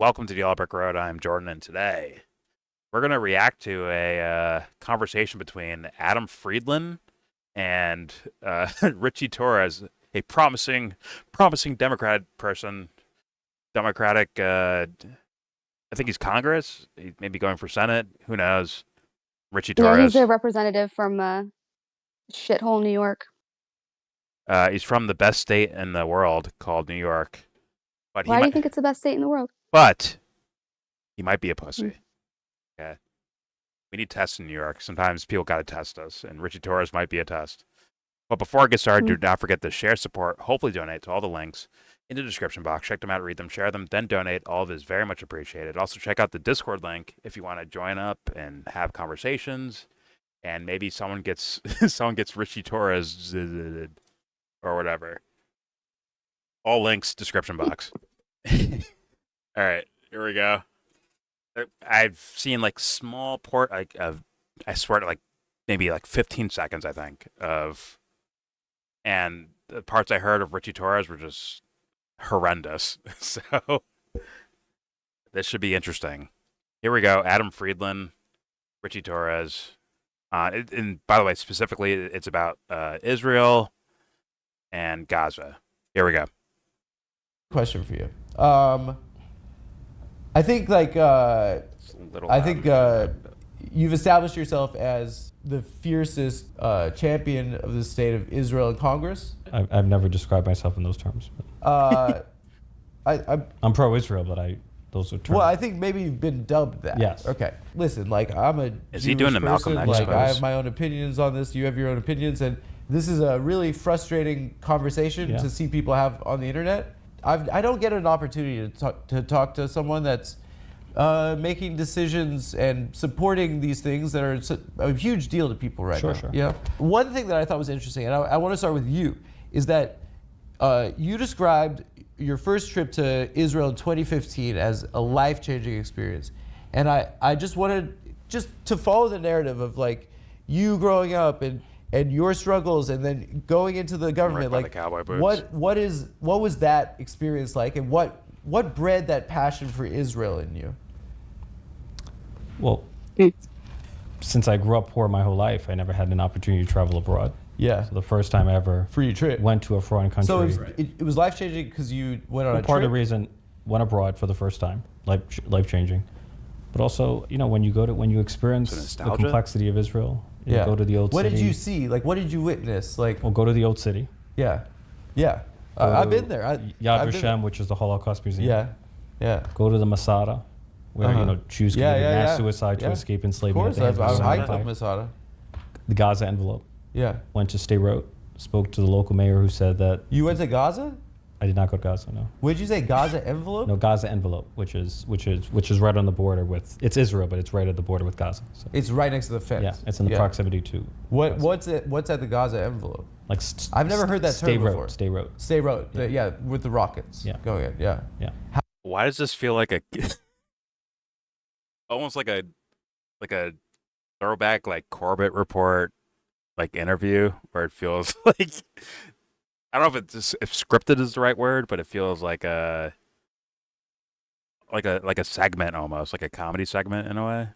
Welcome to the Yellow Brick Road. I'm Jordan, and today we're going to react to a conversation between Adam Friedland and Ritchie Torres, a promising Democrat person. Democratic, I think he's Congress. He may be going for Senate. Who knows? Ritchie Yeah, he's a Torres. representative from shithole New York. He's from the best state in the world called New York. But Why do you think it's the best state in the world? But he might be a pussy. Mm. Okay. We need tests in New York. Sometimes people got to test us, and Ritchie Torres might be a test. But before I get started, do not forget to share, support, hopefully donate to all the links in the description box. Check them out, read them, share them, then donate. All of it is very much appreciated. Also, check out the Discord link if you want to join up and have conversations. And maybe someone gets Ritchie Torres or whatever. All links, description box. All right, here we go. I've seen like small I swear to like maybe like 15 seconds, I think, and the parts I heard of Ritchie Torres were just horrendous. So this should be interesting. Here we go. Adam Friedland, Ritchie Torres. And by the way, specifically, it's about Israel and Gaza. Here we go. Question for you. I think you've established yourself as the fiercest champion of the state of Israel in Congress. I've never described myself in those terms. I'm pro-Israel, but those are terms. Well, I think maybe you've been dubbed that. Yes. Okay. Listen, like I'm a Is he doing the Malcolm X? Like I have my own opinions on this. You have your own opinions, and this is a really frustrating conversation to see people have on the internet. I don't get an opportunity to talk to someone that's making decisions and supporting these things that are a huge deal to people right now. Sure. Yeah. One thing that I thought was interesting, and I want to start with you, is that you described your first trip to Israel in 2015 as a life-changing experience, and I just wanted to follow the narrative of like you growing up and your struggles, and then going into the government. Right by like the cowboy boots. what was that experience like, and what bred that passion for Israel in you? Well, since I grew up poor my whole life, I never had an opportunity to travel abroad. Yeah. So the first time I ever Free trip. went to a foreign country. So it was life changing because you went on a trip. Part of the reason went abroad for the first time, life changing, but also when you experience the complexity of Israel. You go to the old What city. did you see? Like, what did you witness? Like, Well, go to the old city. yeah. I've been there. Yad Vashem, which is the Holocaust Museum. Yeah. Go to the Masada, where Jews committed mass suicide to escape Of enslavement. course, at the hands I've of the hiked Empire. up Masada. The Gaza envelope. Yeah. Went to Sderot, spoke to the local mayor who said that You went to Gaza? I did not go to Gaza. No. What did you say? Gaza envelope? No, Gaza envelope, which is right on the border with. It's Israel, but it's right at the border with Gaza. So. It's right next to the fence. Yeah, it's in the proximity to. What's at the Gaza envelope? Like I've never heard that term before. Sderot. Yeah, with the rockets. Yeah. Going in. Yeah. Why does this feel like almost like a throwback like Corbett report like interview where it feels like I don't know if scripted is the right word, but it feels like a segment almost, like a comedy segment in a way.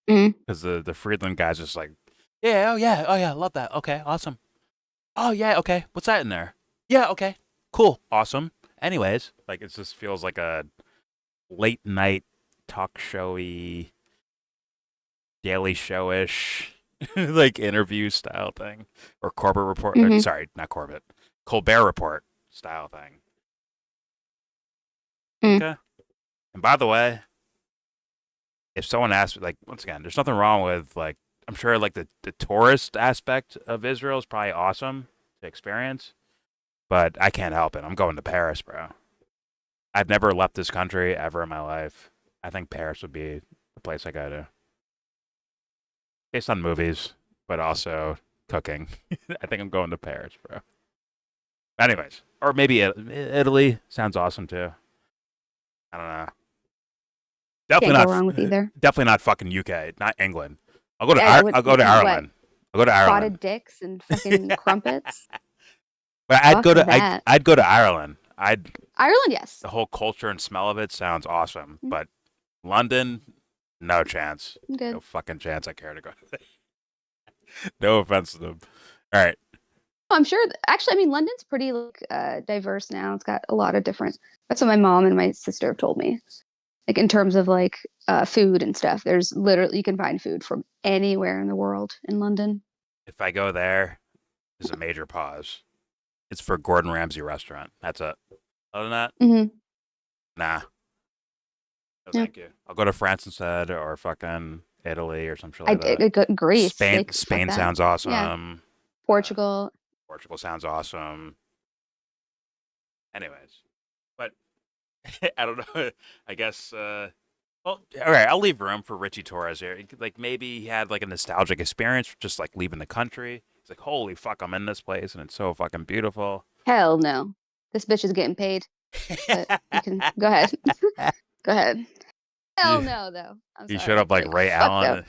Because the Friedland guy's just like, oh yeah, love that. Okay, awesome. Oh yeah, okay. What's that in there? Yeah, okay, cool, awesome. Anyways, like it just feels like a late night talk showy, Daily showish like interview style thing, or Corbett report. Sorry, not Corbett. Colbert Report style thing. Okay. And by the way, if someone asks, like, once again, there's nothing wrong with, like, I'm sure, like, the tourist aspect of Israel is probably awesome to experience, but I can't help it. I'm going to Paris, bro. I've never left this country ever in my life. I think Paris would be the place I go to. Based on movies, but also cooking. I think I'm going to Paris, bro. Anyways, or maybe Italy sounds awesome too. I don't know. Definitely Can't go wrong with either. Definitely not fucking UK, not England. I'll go to Ireland. I'll go to Ireland. Spotted dicks and fucking crumpets. But I'd go to Ireland. Ireland, yes. The whole culture and smell of it sounds awesome, Mm. but London, no chance. I'm good. No fucking chance I care to go. No offense to them. All right. I'm sure. Actually, I mean, London's pretty like diverse now. It's got a lot of different. That's what my mom and my sister have told me. Like in terms of like food and stuff, there's literally you can find food from anywhere in the world in London. If I go there, there's a major pause. It's for Gordon Ramsay restaurant. That's it. Other than that, Mm-hmm. nah. No, Yeah. thank you. I'll go to France instead, or fucking Italy, or some shit I like that. did go Greece. Spain, Like, fuck Spain that. sounds awesome. Yeah. Portugal. Portugal sounds awesome. Anyways, but I don't know. I guess. Well, all right. I'll leave room for Ritchie Torres here. Like maybe he had like a nostalgic experience, just like leaving the country. He's like, "Holy fuck, I'm in this place, and it's so fucking beautiful." Hell no. This bitch is getting paid. But you can go ahead. Go ahead. Hell no, though. I'm He sorry. showed up like Ray fuck Allen.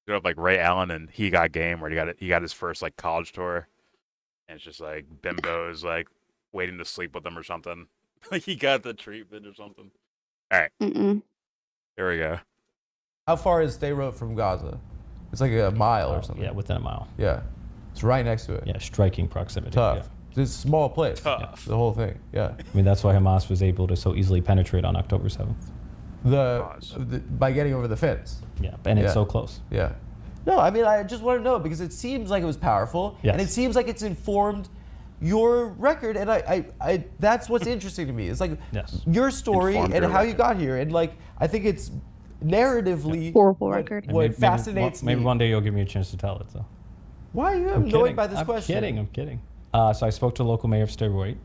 Showed up like Ray Allen, and he got game where he got his first like college tour, and it's just like bimbos like waiting to sleep with him or something. Like he got the treatment or something. All right, Mm-mm. here we go. How far is Beirut from Gaza? It's like a mile or something. Yeah, within a mile. Yeah. It's right next to it. Yeah, striking proximity. Tough. Yeah. It's a small place. Tough. The whole thing. Yeah. I mean, that's why Hamas was able to so easily penetrate on October 7th. By getting over the fence. Yeah, and it's Yeah. so close. Yeah. No, I mean, I just want to know because it seems like it was powerful, Yes. and it seems like it's informed your record, and I that's what's interesting to me. It's like Yes. your story Informed and your how you record. got here, and like I think it's narratively Horrible what- record. And What maybe fascinates maybe me. one day you'll give me a chance to tell it. So. Why are you I'm annoyed kidding. by this question? I'm kidding. So I spoke to the local mayor of Steroid.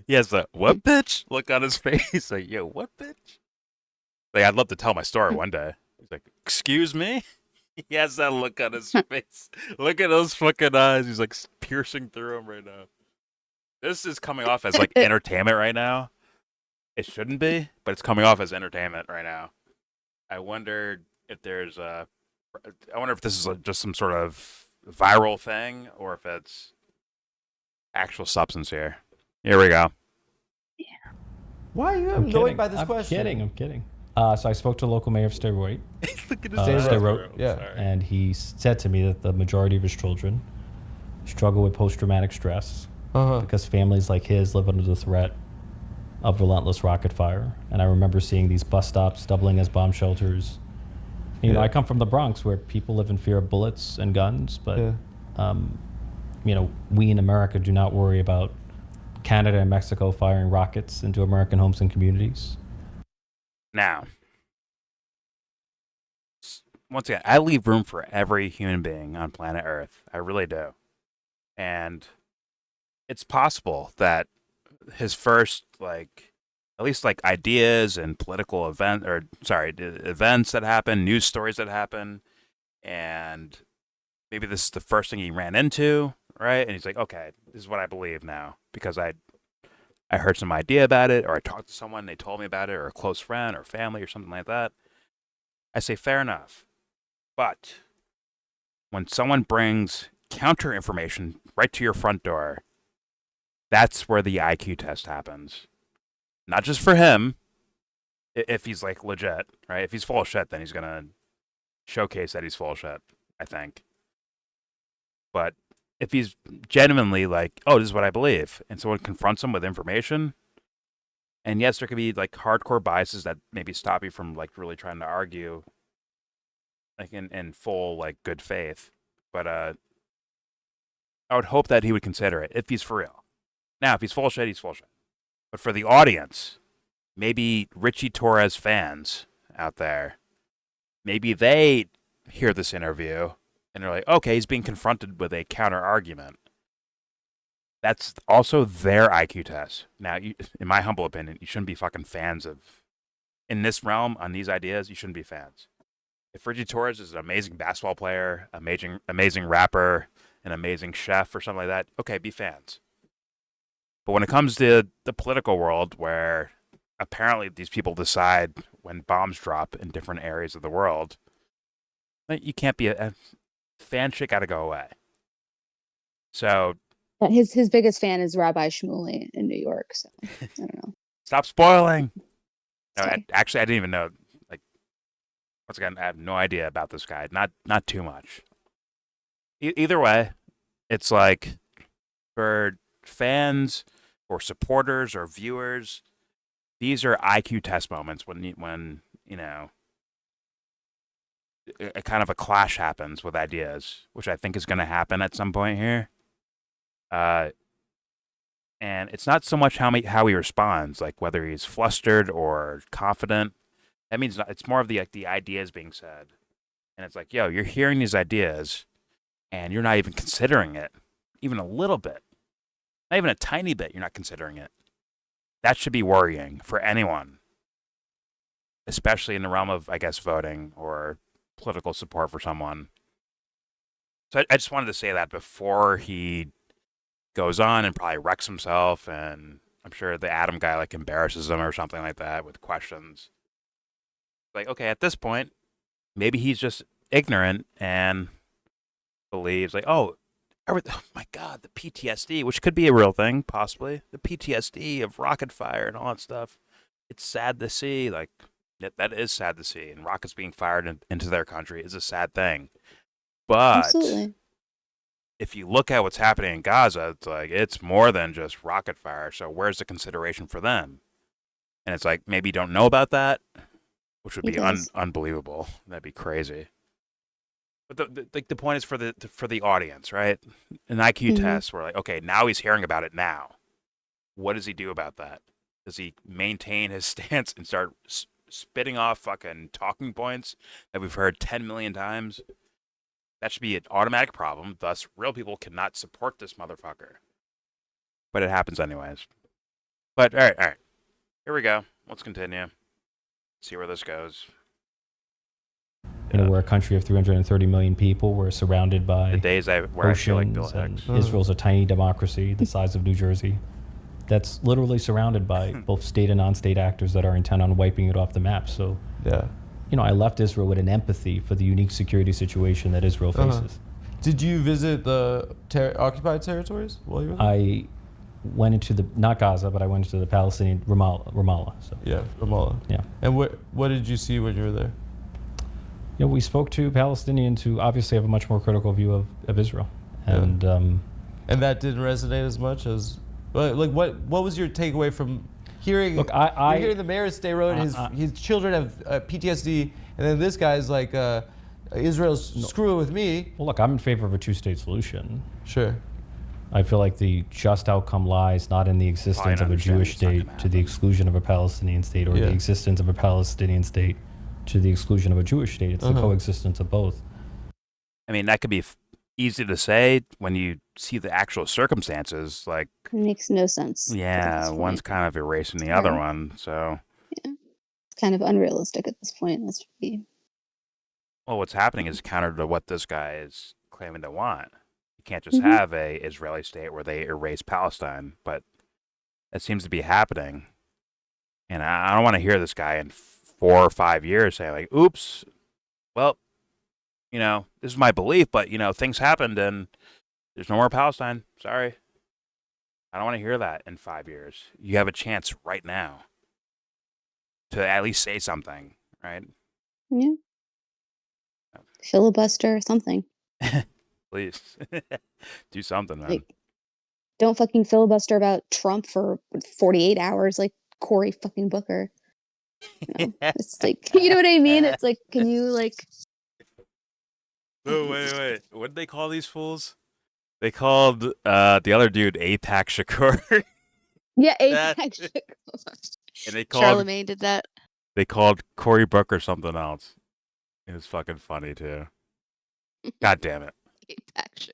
He has the what bitch look on his face. Like, yo, what bitch? Like, I'd love to tell my story one day. He's like, excuse me? He has that look on his face. Look at those fucking eyes. He's like piercing through them right now. This is coming off as like entertainment right now. It shouldn't be, but it's coming off as entertainment right now. I wonder if there's a. I wonder if this is just some sort of viral thing or if it's actual substance here. Here we go. Why are you I'm annoyed kidding. by this I'm question? I'm kidding. So I spoke to the local mayor of Steroid. Look at Steroid. Yeah. And he said to me that the majority of his children struggle with post-traumatic stress because families like his live under the threat of relentless rocket fire. And I remember seeing these bus stops doubling as bomb shelters. You know, I come from the Bronx where people live in fear of bullets and guns, but you know, we in America do not worry about Canada and Mexico firing rockets into American homes and communities. Now, once again, I leave room for every human being on planet Earth. I really do. And it's possible that his first, like, at least like ideas and political events that happen, news stories that happen, and maybe this is the first thing he ran into, right? And he's like, okay, this is what I believe now because I heard some idea about it, or I talked to someone, they told me about it, or a close friend or family or something like that. I say, fair enough. But when someone brings counter information right to your front door, that's where the IQ test happens. Not just for him, if he's like legit, right? If he's full of shit, then he's going to showcase that he's full of shit, I think. But if he's genuinely like, oh, this is what I believe, and someone confronts him with information, and yes, there could be like hardcore biases that maybe stop you from like really trying to argue like in full like good faith. But I would hope that he would consider it if he's for real. Now, if he's full of shit, he's full of shit. But for the audience, maybe Ritchie Torres fans out there, maybe they hear this interview and they're like, okay, he's being confronted with a counter argument. That's also their IQ test. Now, in my humble opinion, you shouldn't be fucking fans of, in this realm, on these ideas, you shouldn't be fans. If Ritchie Torres is an amazing basketball player, amazing rapper, an amazing chef or something like that, okay, be fans. But when it comes to the political world where apparently these people decide when bombs drop in different areas of the world, you can't be a fan shit gotta go away. So His biggest fan is Rabbi Shmuley in New York. So I don't know. Stop spoiling. No, Sorry. actually, I didn't even know. Like, once again, I have no idea about this guy. Not too much. Either way, it's like for fans or supporters or viewers, these are IQ test moments when you know a kind of a clash happens with ideas, which I think is going to happen at some point here. And it's not so much how he responds, like whether he's flustered or confident. That means it's more of the ideas being said, and it's like, yo, you're hearing these ideas, and you're not even considering it, even a little bit, not even a tiny bit. You're not considering it. That should be worrying for anyone, especially in the realm of, I guess, voting or political support for someone. So I just wanted to say that before he goes on and probably wrecks himself, and I'm sure the Adam guy like embarrasses him or something like that with questions. Like, okay, at this point, maybe he's just ignorant and believes like, oh my God, the PTSD, which could be a real thing, possibly. The PTSD of rocket fire and all that stuff. It's sad to see. Like, that is sad to see. And rockets being fired into their country is a sad thing. But Absolutely. if you look at what's happening in Gaza, it's like, it's more than just rocket fire. So where's the consideration for them? And it's like, maybe you don't know about that, which would be unbelievable. That'd be crazy. But the point is for the audience, right? An IQ test, we're like, okay, now he's hearing about it now. What does he do about that? Does he maintain his stance and start spitting off fucking talking points that we've heard 10 million times? That should be an automatic problem. Thus, real people cannot support this motherfucker. But it happens anyways. But, all right. Here we go. Let's continue. See where this goes. You know, we're a country of 330 million people. We're surrounded by the days where I feel like Bill oceans, Hicks. and Israel's a tiny democracy the size of New Jersey that's literally surrounded by both state and non-state actors that are intent on wiping it off the map. So, you know, I left Israel with an empathy for the unique security situation that Israel faces. Did you visit the occupied territories while you were there? I went into not Gaza, but I went into the Palestinian Ramallah. So. Yeah, Ramallah. Yeah. And what did you see when you were there? You know, we spoke to Palestinians who obviously have a much more critical view of Israel, and that didn't resonate as much as, like, what was your takeaway from hearing? Look, you're hearing the mayor say his children have PTSD, and then this guy's like, Israel's screwing with me. Well, look, I'm in favor of a two-state solution. Sure. I feel like the just outcome lies not in the existence of a Jewish state to the exclusion of a Palestinian state, or the existence of a Palestinian state to the exclusion of a Jewish state. It's the coexistence of both. I mean, that could be easy to say when you see the actual circumstances. Like, it makes no sense. Yeah, one's kind of erasing the other one. So yeah, it's kind of unrealistic at this point. Well, what's happening is counter to what this guy is claiming to want. You can't just have a Israeli state where they erase Palestine, but that seems to be happening. And I don't want to hear this guy in 4 or 5 years say like, oops, well, you know, this is my belief, but, you know, things happened and there's no more Palestine. Sorry. I don't want to hear that in 5 years. You have a chance right now to at least say something, right? Yeah. Filibuster or something. Please. Do something, man. Like, don't fucking filibuster about Trump for 48 hours like Cory fucking Booker. You know? It's like, you know what I mean? It's like, can you like... Oh, wait. What did they call these fools? They called the other dude APAC Shakur. Yeah, APAC Shakur. And they called Charlemagne did that. They called Cory Booker something else. It was fucking funny too. God damn it. APAC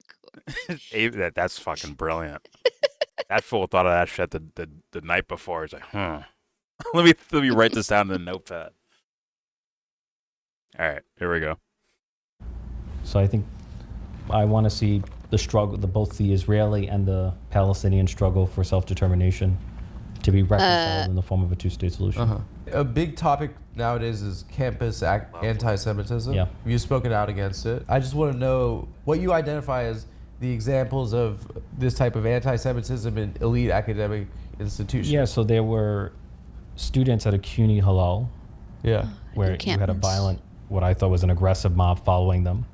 Shakur. That's fucking brilliant. That fool thought of that shit the night before. He's like, let me write this down in a notepad. All right, here we go. So I think I want to see the struggle, both the Israeli and the Palestinian struggle for self-determination to be reconciled in the form of a two-state solution. A big topic nowadays is campus anti-Semitism. Yeah. You've spoken out against it. I just want to know what you identify as the examples of this type of anti-Semitism in elite academic institutions. Yeah, so there were students at a CUNY Halal Yeah. where you had a Encampments. violent, what I thought was an aggressive mob following them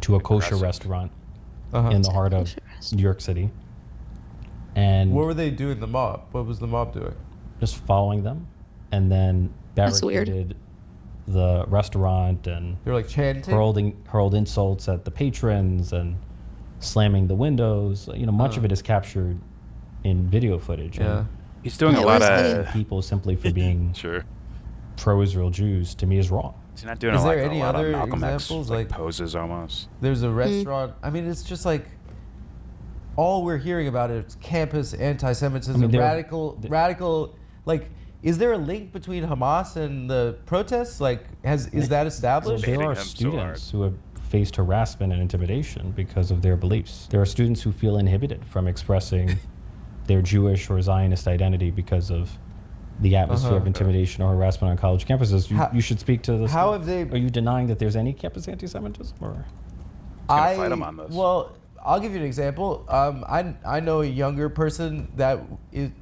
to a kosher Aggressive. restaurant Uh-huh. in the heart of Kosher restaurant. New York City. And What were they doing, the mob? What was the mob doing? just following them, and then That's weird. barricaded the restaurant and They were like chanting? hurled insults at the patrons and slamming the windows. You know, much of it is captured in video footage. Yeah. And He's doing Yeah, a lot where's of. the- people simply for being Sure. pro-Israel Jews, to me, is wrong. He's not doing Is like there a any lot other of Malcolm X examples, like like- poses almost. There's a restaurant. I mean, it's just like all we're hearing about is campus anti-Semitism, I mean, there- radical. Like, is there a link between Hamas and the protests? Like, is that established? There Hating are them so students who have faced harassment and intimidation because of their beliefs. There are students who feel inhibited from expressing their Jewish or Zionist identity because of the atmosphere of intimidation or harassment on college campuses. You should speak to this. How have they? Are you denying that there's any campus anti-Semitism? Or gonna fight 'em on this. Well, I'll give you an example. I know a younger person that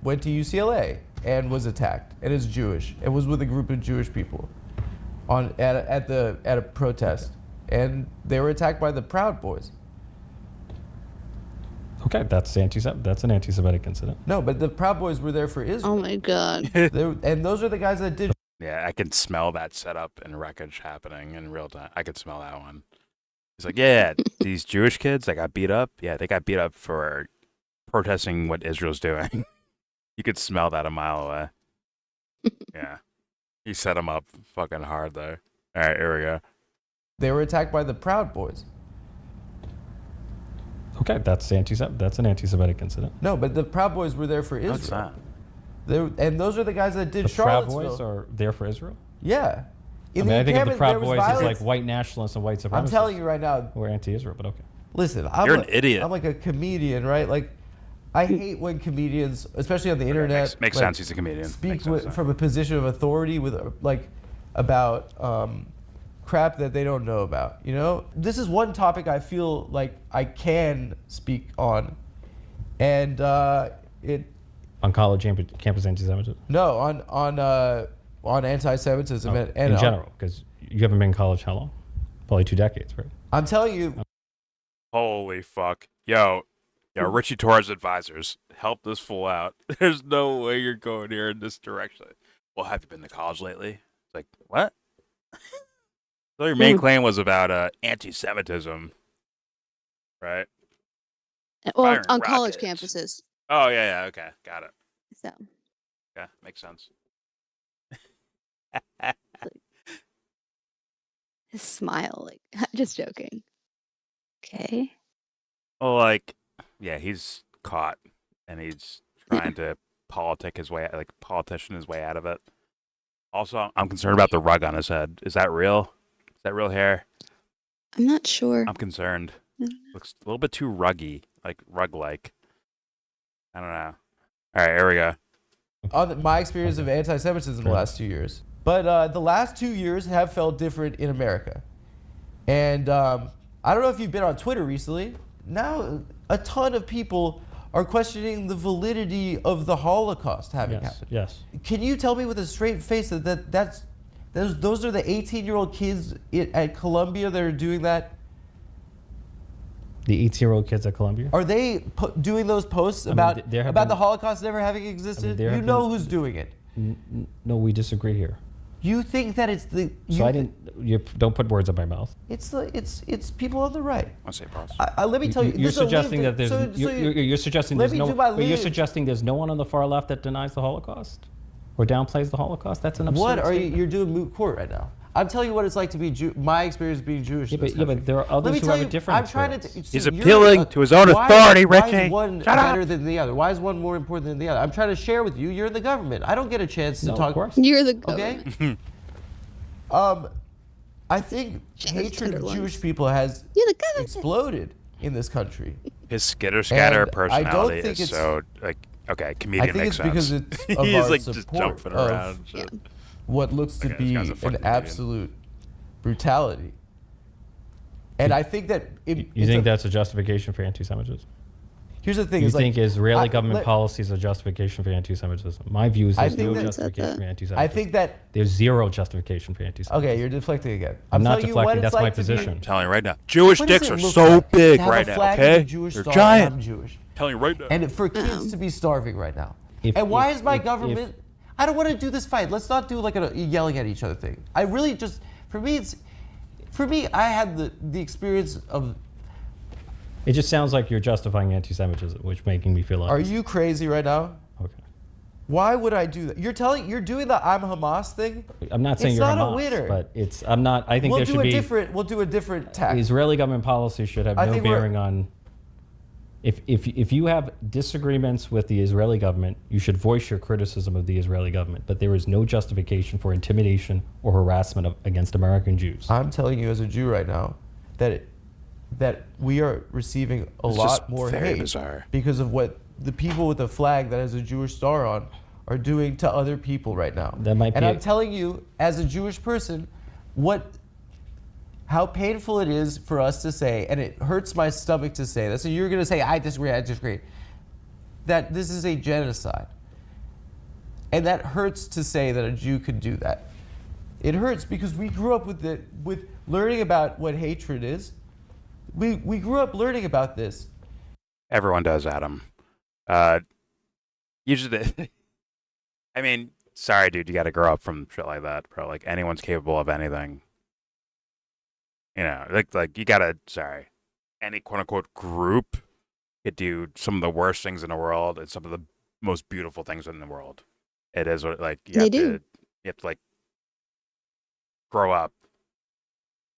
went to UCLA and was attacked and is Jewish and was with a group of Jewish people at a protest, and they were attacked by the Proud Boys. okay, that's an anti-Semitic incident. No, but the Proud Boys were there for Oh Israel. my god. And those are the guys that did. Yeah, I can smell that setup and wreckage happening in real time. I could smell that one. He's like, yeah, these Jewish kids that got beat up. Yeah, they got beat up for protesting what Israel's doing. You could smell that a mile away. Yeah, he set them up fucking hard there. All right, here we go. They were attacked by the Proud Boys. Okay, that's an anti-Semitic incident. No, but the Proud Boys were there for No, it's Israel. not. And those are the guys that did The Proud Charlottesville. Boys are there for Israel. Yeah. I mean, I think of the encampment, Proud there was Boys as violence. like white nationalists and white supremacists. I'm telling you right now. who are anti-Israel, but okay. Listen, You're an idiot. I'm like a comedian, right? Like, I hate when comedians, especially on the internet, Makes like, sense. He's a comedian. speak Makes sense. from a position of authority with about crap that they don't know about. You know, this is one topic I feel like I can speak on, and On college campus anti-Semitism? no on anti-Semitism and in general, because you haven't been in college how long? Probably 2 decades, right? I'm telling you, Holy fuck. Yo, Ritchie Torres advisors, help this fool out. There's no way you're going here in this direction. Well, have you been to college lately? It's like, what? So your main claim was about anti-Semitism, right? Well, Firing on college rockets. campuses. Oh, yeah, okay. Got it. So Yeah, makes sense. his smile, like just joking. Okay. Well, like, yeah, he's caught, and he's trying to politician his way out of it. Also, I'm concerned about the rug on his head. Is that real? Is that real hair? I'm not sure. I'm concerned. I don't know. Looks a little bit too ruggy, like rug-like. I don't know. All right, here we go. on my experience of anti-Semitism the last 2 years. But the last 2 years have felt different in America. And I don't know if you've been on Twitter recently. Now, a ton of people are questioning the validity of the Holocaust having happened. Yes. Can you tell me with a straight face that those are the 18-year-old kids at Columbia that are doing that? The 18-year-old kids at Columbia? Are they doing those posts mean, about there have the been- Holocaust never having existed? there You have know been- who's doing it. No, we disagree here. You think that it's the So I didn't. You don't put words in my mouth. it's people on the right. I'll say pause. Let me tell you. You're this is a suggesting lived- that there's. so You're suggesting let there's me no. do my But you're lived- suggesting there's no one on the far left that denies the Holocaust, or downplays the Holocaust. That's an absurd What are you? statement. You're doing moot court right now. I'm telling you what it's like to be my experience being Jewish. Yeah, in this but country. there are Let others me who tell have a you, different I'm trying to. experience. He's you're- appealing to his own authority, Why Ritchie. is one Shut up. better than the other? Why is one more important than the other? I'm trying to share with you. You're in the government. I don't get a chance to No, talk. of course. You're the Okay. government. I think Shit, those hatred of tenderloins. Jewish people has You're the government. exploded in this country. His skitter-scatter And I don't personality think is it's- so, like, okay, I comedian think makes it's because sense. it's of He's, our like, just support jumping of around and shit. what looks to Okay, this be guy's a an fucking comedian. absolute brutality. And I think that You think that's a justification for anti-Semitism? here's the thing. You is think like, Israeli government policy is a justification for anti-Semitism? My view is I there's think no that- justification for anti-Semitism. I think that. There's zero justification for anti-Semitism. Okay, you're deflecting again. I'm not telling you what deflecting. it's That's my like to be- position. I'm telling you right now, Jewish what does dicks it are look so like big to have right a now. flag with Okay, a Jewish they're star giant. and I'm Jewish. telling you right now. And for kids to be starving right now. And why is my government? I don't want to do this fight. Let's not do like a yelling at each other thing. I really just, for me, I had the experience of. It just sounds like you're justifying anti-Semitism, which making me feel like. Are you crazy right now? Okay. Why would I do that? You're doing the I'm Hamas thing. I'm not saying It's you're not a Hamas, winner. but it's. I'm not. I think We'll there do should a be. different. We'll do a different tack. Israeli government policy should have I no think we're- bearing on. If you have disagreements with the Israeli government, you should voice your criticism of the Israeli government. But there is no justification for intimidation or harassment against American Jews. I'm telling you as a Jew right now that we are receiving a It's lot just more very hate bizarre. because of what the people with the flag that has a Jewish star on are doing to other people right now. That might and be I'm telling you as a Jewish person how painful it is for us to say, and it hurts my stomach to say this, and you're going to say, I disagree, that this is a genocide. And that hurts to say that a Jew could do that. It hurts because we grew up with learning about what hatred is. We grew up learning about this. Everyone does, Adam. Usually, I mean, sorry, dude, you got to grow up from shit like that, bro. Like anyone's capable of anything. You know, like you gotta. Sorry, any quote unquote group could do some of the worst things in the world and some of the most beautiful things in the world. It is what like you They have do. to. You have to like grow up.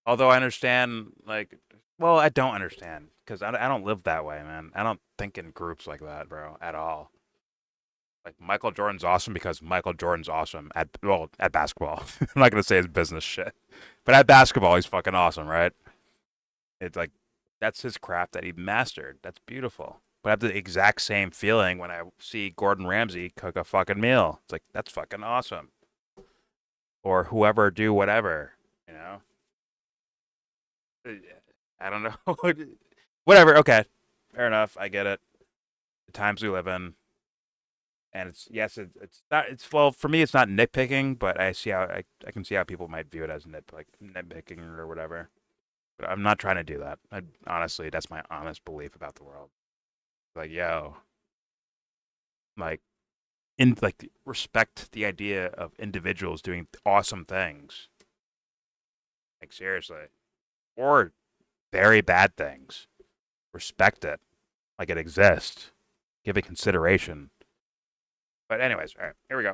Although I understand, like, well, I don't understand because I don't live that way, man. I don't think in groups like that, bro, at all. Like Michael Jordan's awesome because Michael Jordan's awesome at basketball. I'm not gonna say his business shit, but at basketball he's fucking awesome, right? It's like that's his craft that he mastered. That's beautiful. But I have the exact same feeling when I see Gordon Ramsay cook a fucking meal. It's like that's fucking awesome. Or whoever do whatever, you know. I don't know. Whatever. Okay, fair enough. I get it. The times we live in. And it's not well for me it's not nitpicking, but I see how I can see how people might view it as nitpicking or whatever. But I'm not trying to do that. Honestly, that's my honest belief about the world. Like, yo, like respect the idea of individuals doing awesome things. Like seriously. Or very bad things. Respect it. Like it exists. Give it consideration. But anyways, all right, here we go.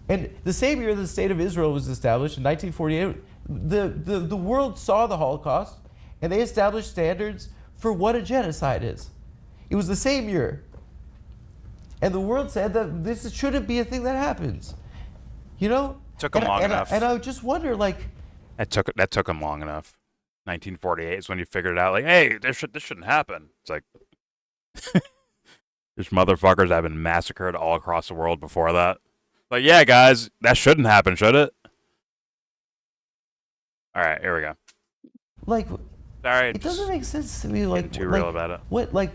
And the same year the state of Israel was established in 1948, the world saw the Holocaust and they established standards for what a genocide is. It was the same year. And the world said that this shouldn't be a thing that happens. You know? Took them long enough. And I just wonder, like... That took them long enough. 1948 is when you figured it out, like, hey, this shouldn't happen. It's like... There's motherfuckers that have been massacred all across the world before that. Like, yeah, guys, that shouldn't happen, should it? All right, here we go. Like, Sorry, it doesn't make sense to me. Like, too real about it. What, like,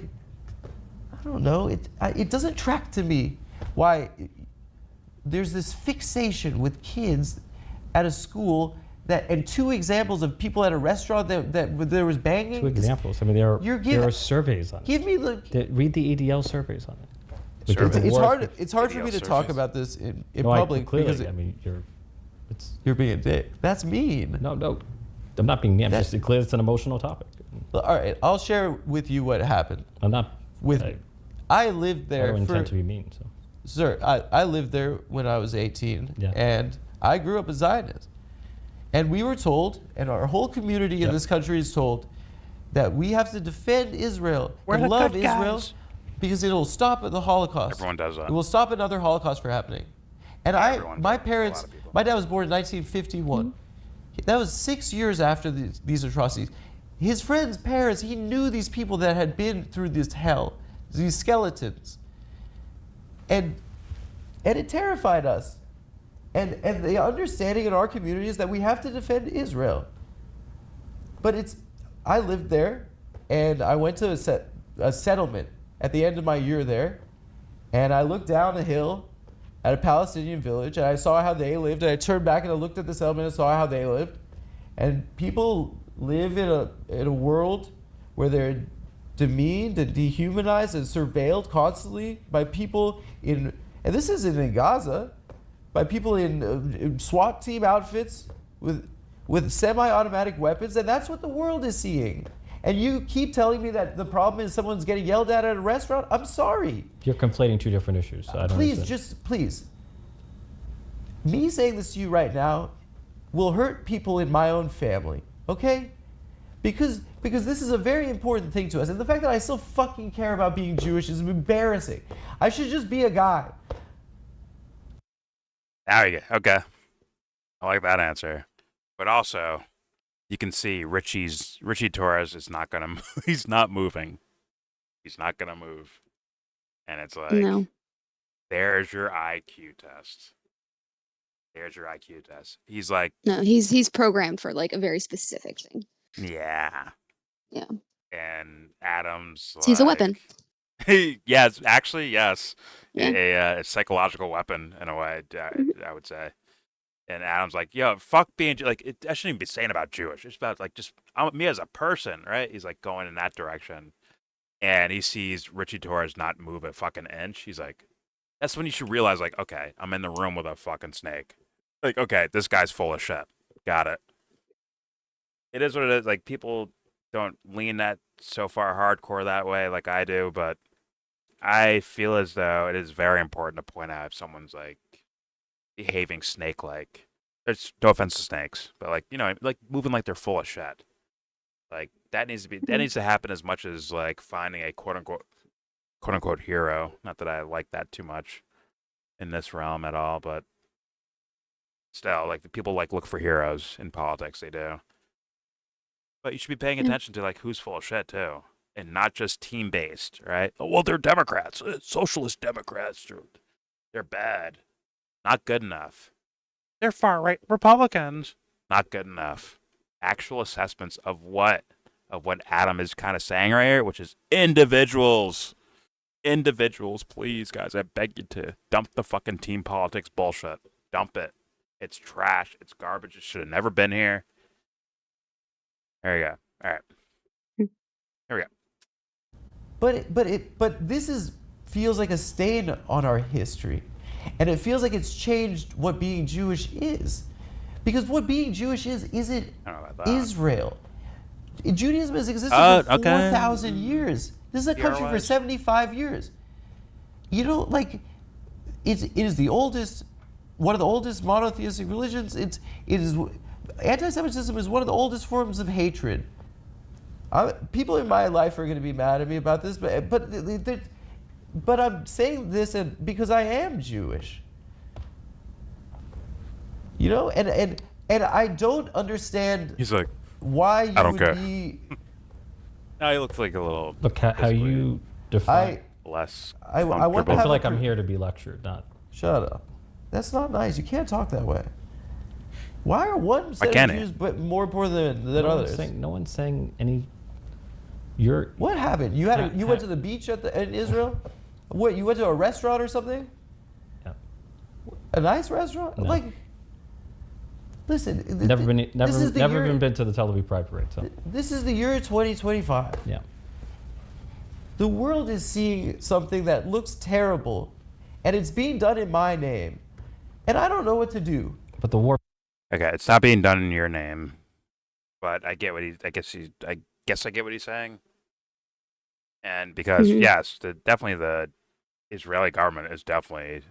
I don't know. It doesn't track to me why there's this fixation with kids at a school and two examples of people at a restaurant that there was banging. Two exampple. I mean, there are surveys on it. Give me the. Read the ADL surveys on it. Surveys. It's hard for me to talk surveys. about this in No, public clearly, because I mean, you're being a dick. That's mean. No, I'm not being mean. I'm just clear it's an emotional topic. All right, I'll share with you what happened. I'm not. I lived I there. don't intend to be mean. So. Sir, I lived there when I was 18, Yeah. and I grew up a Zionist. And we were told, and our whole community in this country is told, that we have to defend Israel and love Israel because it'll stop the Holocaust. Everyone does that. It will stop another Holocaust from happening. And Everyone my does. parents, A lot of people. my dad was born in 1951. That was 6 years after these atrocities. His friends' parents, he knew these people that had been through this hell, these skeletons. And it terrified us. And the understanding in our community is that we have to defend Israel. But I lived there, and I went to a settlement at the end of my year there, and I looked down a hill at a Palestinian village, and I saw how they lived, and I turned back and I looked at the settlement and saw how they lived. And people live in a world where they're demeaned and dehumanized and surveilled constantly by people and this isn't in Gaza, by people in SWAT team outfits with semi-automatic weapons, and that's what the world is seeing. And you keep telling me that the problem is someone's getting yelled at a restaurant? I'm sorry. You're conflating two different issues. So I don't understand. Please. Me saying this to you right now will hurt people in my own family, okay? Because this is a very important thing to us. And the fact that I still fucking care about being Jewish is embarrassing. I should just be a guy. There you go. Okay. I like that answer. But also, you can see Ritchie Torres is not gonna. He's not moving. He's not gonna move. And it's like, No. there's your IQ test. There's your IQ test. He's like, No, he's programmed for like a very specific thing. yeah. Yeah. And Adam's So he's a weapon. Yes, actually, yes. Yeah. A psychological weapon in a way, I would say. And Adam's like, yo, fuck being like, I shouldn't even be saying about Jewish. It's about like just me as a person, right? He's like going in that direction. And he sees Ritchie Torres not move a fucking inch. He's like, that's when you should realize, like, okay, I'm in the room with a fucking snake. Like, okay, this guy's full of shit. Got it. It is what it is. Like, people don't lean that so far hardcore that way like I do, but I feel as though it is very important to point out if someone's like behaving snake-like. There's no offense to snakes, but like, you know, like moving like they're full of shit. Like that needs to happen as much as like finding a quote unquote hero. Not that I like that too much in this realm at all, but still, like the people like look for heroes in politics. They do, but you should be paying attention to like who's full of shit too, and not just team based, right? Oh, well, they're Democrats, socialist Democrats. They're bad, not good enough. They're far right Republicans, not good enough. Actual assessments of what Adam is kind of saying right here, which is individuals. Individuals, please, guys, I beg you to dump the fucking team politics bullshit. Dump it. It's trash. It's garbage. It should have never been here. There you go. All right. Here we go. But this feels like a stain on our history, and it feels like it's changed what being Jewish is. Because what being Jewish isn't Israel. Judaism has existed for 4,000 years. This is a country for 75 years. You know, like, it is the oldest, one of the oldest monotheistic religions. Anti-Semitism is one of the oldest forms of hatred. People in my life are going to be mad at me about this, but I'm saying this because I am Jewish. You know, and I don't understand. He's like, why you I don't would care. be. No, he looks like a little. Look how you define. Less. I want to I have feel like I'm here to be lectured, not. Shut up. That's not nice. You can't talk that way. Why are one set of Jews but more important than others? No one's saying any. What happened? You went to the beach in Israel? What? You went to a restaurant or something? Yeah. A nice restaurant? No. Like. Listen. Never even been to the Tel Aviv Pride Parade. So. This is the year 2025. Yeah. The world is seeing something that looks terrible, and it's being done in my name, and I don't know what to do. But the war. Okay, it's not being done in your name, but I get what I guess I get what he's saying. And because yes, definitely the Israeli government is definitely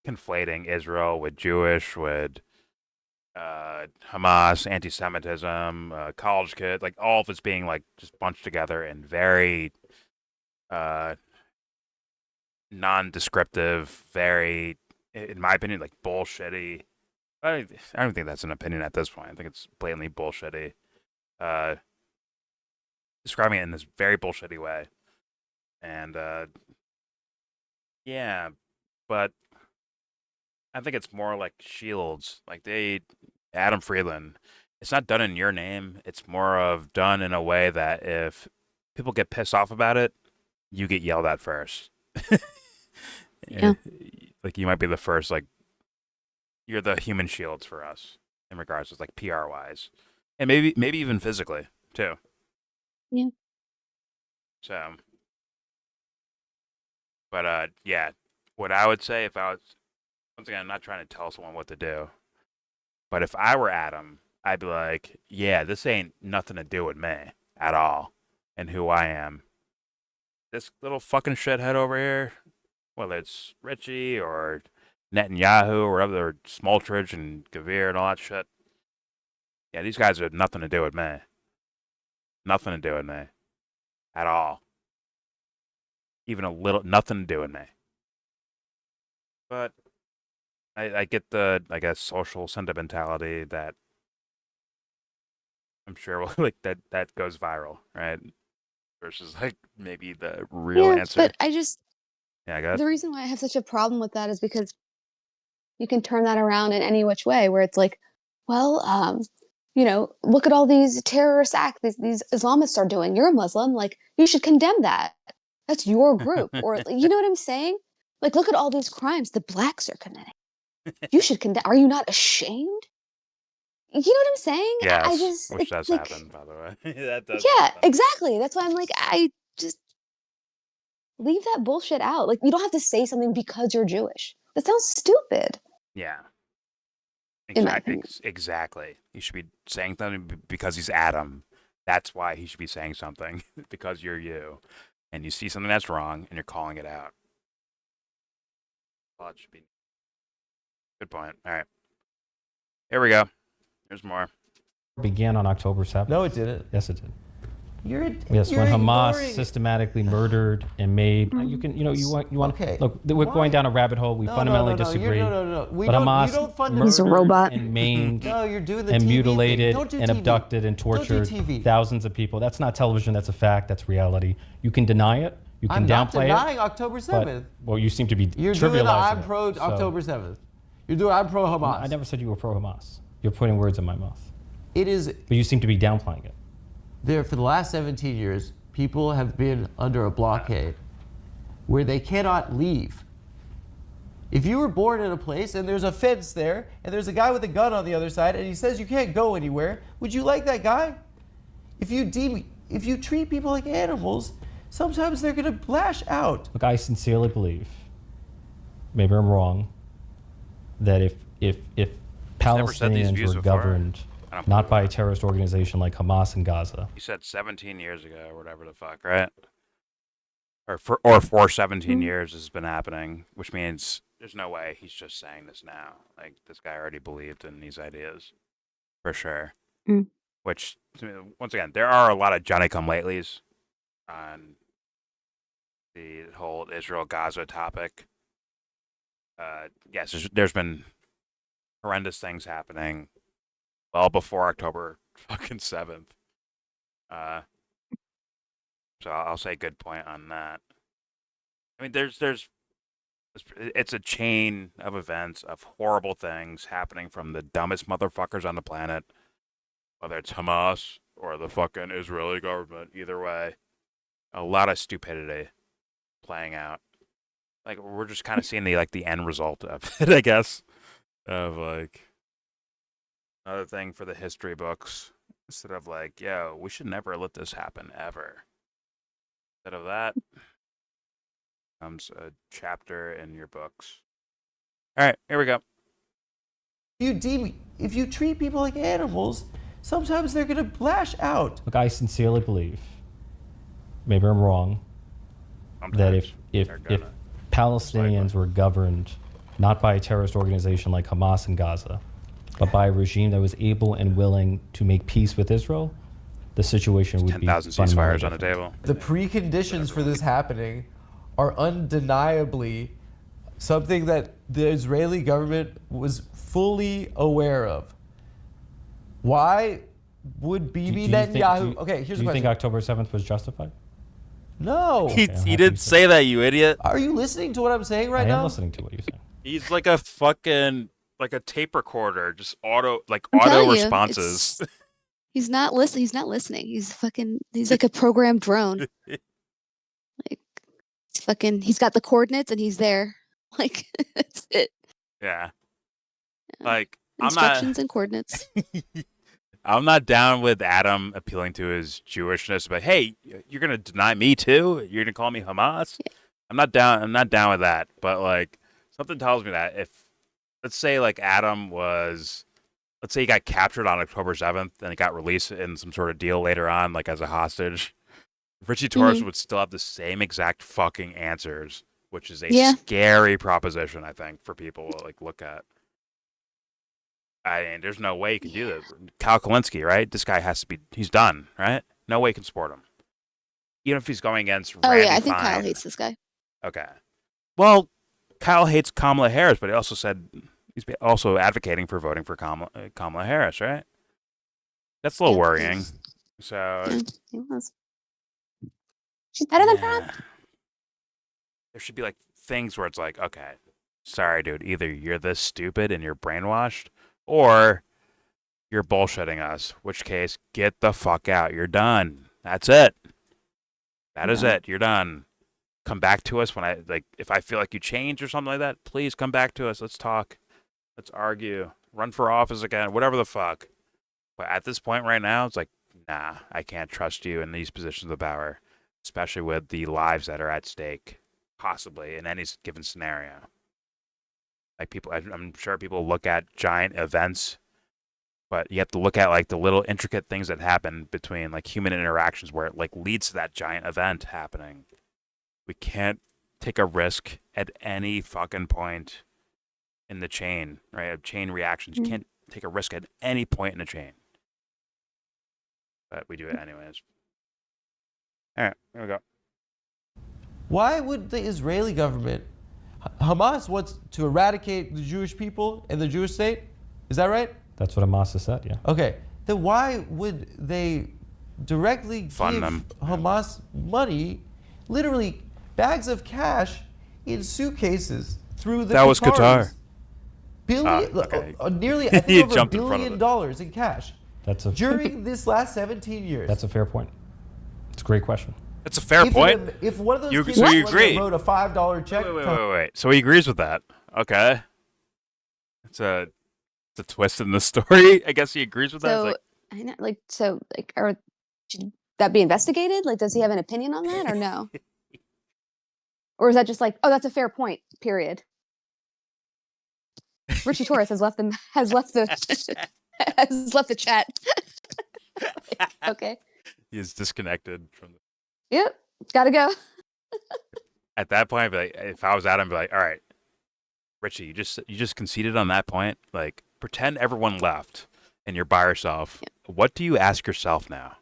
conflating Israel with Jewish, with Hamas, anti-Semitism, college kids, like all of it's being like just bunched together in very non-descriptive, very, in my opinion, like bullshitty. I don't think that's an opinion at this point. I think it's blatantly bullshitty. Describing it in this very bullshitty way. And yeah, but I think it's more like shields. Like Adam Friedland, it's not done in your name. It's more of done in a way that if people get pissed off about it, you get yelled at first. Yeah. Like you might be the first, like you're the human shields for us in regards to like PR wise, and maybe even physically too. Yeah. So, but yeah, what I would say if I was, once again, I'm not trying to tell someone what to do, but if I were Adam, I'd be like, yeah, this ain't nothing to do with me at all and who I am. This little fucking shithead over here, whether it's Ritchie or Netanyahu or whatever, Smoltridge and Gavir and all that shit. Yeah, these guys have nothing to do with me. Nothing to do with me. At all. Even a little, nothing to do with me. But I get the, I guess, social sentimentality that I'm sure will, like that goes viral, right? Versus like maybe the real Yeah, answer. but I just Yeah, I guess. the reason why I have such a problem with that is because you can turn that around in any which way, where it's like, well, look at all these terrorist acts these Islamists are doing. You're a Muslim, like you should condemn that. That's your group, or you know what I'm saying? Like, look at all these crimes the blacks are committing. You should condemn. Are you not ashamed? You know what I'm saying? I Yes, just which it's does like, happen, by the way. That does yeah, happen. exactly. That's why I'm like, I just leave that bullshit out. Like, you don't have to say something because you're Jewish. That sounds stupid. Yeah. In my opinion. Exactly. He should be saying something because he's Adam. That's why he should be saying something because you're you, and you see something that's wrong and you're calling it out. Well, it should be. Good point. All right. Here we go. There's more. Began on October 7th. No, it didn't. Yes, it did. You're Yes, you're when Hamas ignoring- systematically murdered and made, you want. Okay. Look, we're Why? going down a rabbit hole. We fundamentally disagree. No. We But don't, Hamas you don't fundamentally. He's a murdered robot. and maimed No, you're doing the and TV mutilated thing. Don't do and TV. abducted and Don't do tortured TV. thousands of people. That's not television. That's a fact. That's reality. You can deny it. You can I'm not downplay denying it. October but- 7th. well, you seem to be You're doing the trivializing I'm pro it. So- October 7th. You're doing I'm pro Hamas. I never said you were pro Hamas. You're putting words in my mouth. It is But you seem to be downplaying it. there for the last 17 years. People have been under a blockade where they cannot leave. If you were born in a place and there's a fence there and there's a guy with a gun on the other side and he says you can't go anywhere, would you like that guy? If you treat people like animals, sometimes they're going to lash out. Look, I sincerely believe, maybe I'm wrong, that if never said these Palestinians views were before. governed I don't not believe by a terrorist organization like Hamas in Gaza, You said 17 years ago or whatever the fuck, right? Or for 17 years this has been happening, which means there's no way he's just saying this now. Like this guy already believed in these ideas, for sure. Mm. Which, once again, there are a lot of Johnny-come-latelys on the whole Israel-Gaza topic. Yes, there's been horrendous things happening well before October fucking 7th. So I'll say good point on that. I mean, it's a chain of events of horrible things happening from the dumbest motherfuckers on the planet, whether it's Hamas or the fucking Israeli government. Either way, a lot of stupidity playing out. Like we're just kind of seeing the end result of it, I guess, of like another thing for the history books. Instead of like, yo, we should never let this happen ever. Instead of that, comes a chapter in your books. All right, here we go. If you treat people like animals, sometimes they're going to lash out. look, I sincerely believe, maybe I'm wrong, that if They're gonna. Palestinians were governed not by a terrorist organization like Hamas in Gaza, but by a regime that was able and willing to make peace with Israel, the situation would be 10,000 fundamentally ceasefires on the different. table. The preconditions for this happening are undeniably something that the Israeli government was fully aware of. Why would Bibi Netanyahu? Okay, here's Do the you think question. October 7th was justified? No. He Okay, didn't so. say that, you idiot. Are you listening to what I'm saying right I now? am listening to what you're saying. He's like a fucking like a tape recorder, just auto I'm auto telling you, responses. he's not listening. He's not listening. He's like a programmed drone. Like he's got the coordinates and he's there. Like that's it. Yeah. Yeah. Like Instructions and coordinates. I'm not down with Adam appealing to his Jewishness, but hey, you're gonna deny me too? You're gonna call me Hamas? Yeah. I'm not down with that. But like, something tells me that if, let's say, like let's say he got captured on October 7th and he got released in some sort of deal later on, like as a hostage, Ritchie Torres would still have the same exact fucking answers, which is a scary proposition, I think, for people to like look at. I mean, there's no way you can do this. Kyle Kalinske, right? This guy has to be, he's done, right? No way you can support him. Even if he's going against Randy I think Fine. Kyle hates this guy. Okay. Well, Kyle hates Kamala Harris, but he also said he's also advocating for voting for Kamala Harris, right? That's a little worrying. So he was. She's better than Trump. There should be like things where it's like, okay, sorry, dude, either you're this stupid and you're brainwashed, or you're bullshitting us. Which case, get the fuck out. You're done. That's it. That is it. You're done. Come back to us when if I feel like you change or something like that, please come back to us. Let's talk. Let's argue. Run for office again. Whatever the fuck. But at this point right now, it's like, nah, I can't trust you in these positions of power, especially with the lives that are at stake, possibly in any given scenario. Like I'm sure people look at giant events, but you have to look at like the little intricate things that happen between like human interactions where it like leads to that giant event happening. We can't take a risk at any fucking point in the chain, right? Of chain reactions. You can't take a risk at any point in the chain. But we do it anyways. All right, here we go. Why would the Israeli government, Hamas wants to eradicate the Jewish people and the Jewish state? Is that right? That's what Hamas has said, yeah. Okay, then why would they directly Fund give them. Hamas money, literally bags of cash in suitcases through the That was Qatar. Nearly, I think, over $1 jumped in front of billion in cash during this last 17 years. That's a fair point. It's a great question. It's a fair point. If one of those kids so you agree? wrote a $5 check, Wait. So he agrees with that. Okay. It's a twist in the story. I guess he agrees with that. So, I know, should that be investigated? Like, does he have an opinion on that or no? Or is that just like, oh, that's a fair point, period? Ritchie Torres has left the chat. Okay. He is disconnected from the... Yep. Gotta go. At that point, I'd be like, if I was Adam, I'd be like, all right, Richie, you just conceded on that point. Like, pretend everyone left and you're by yourself. Yeah. What do you ask yourself now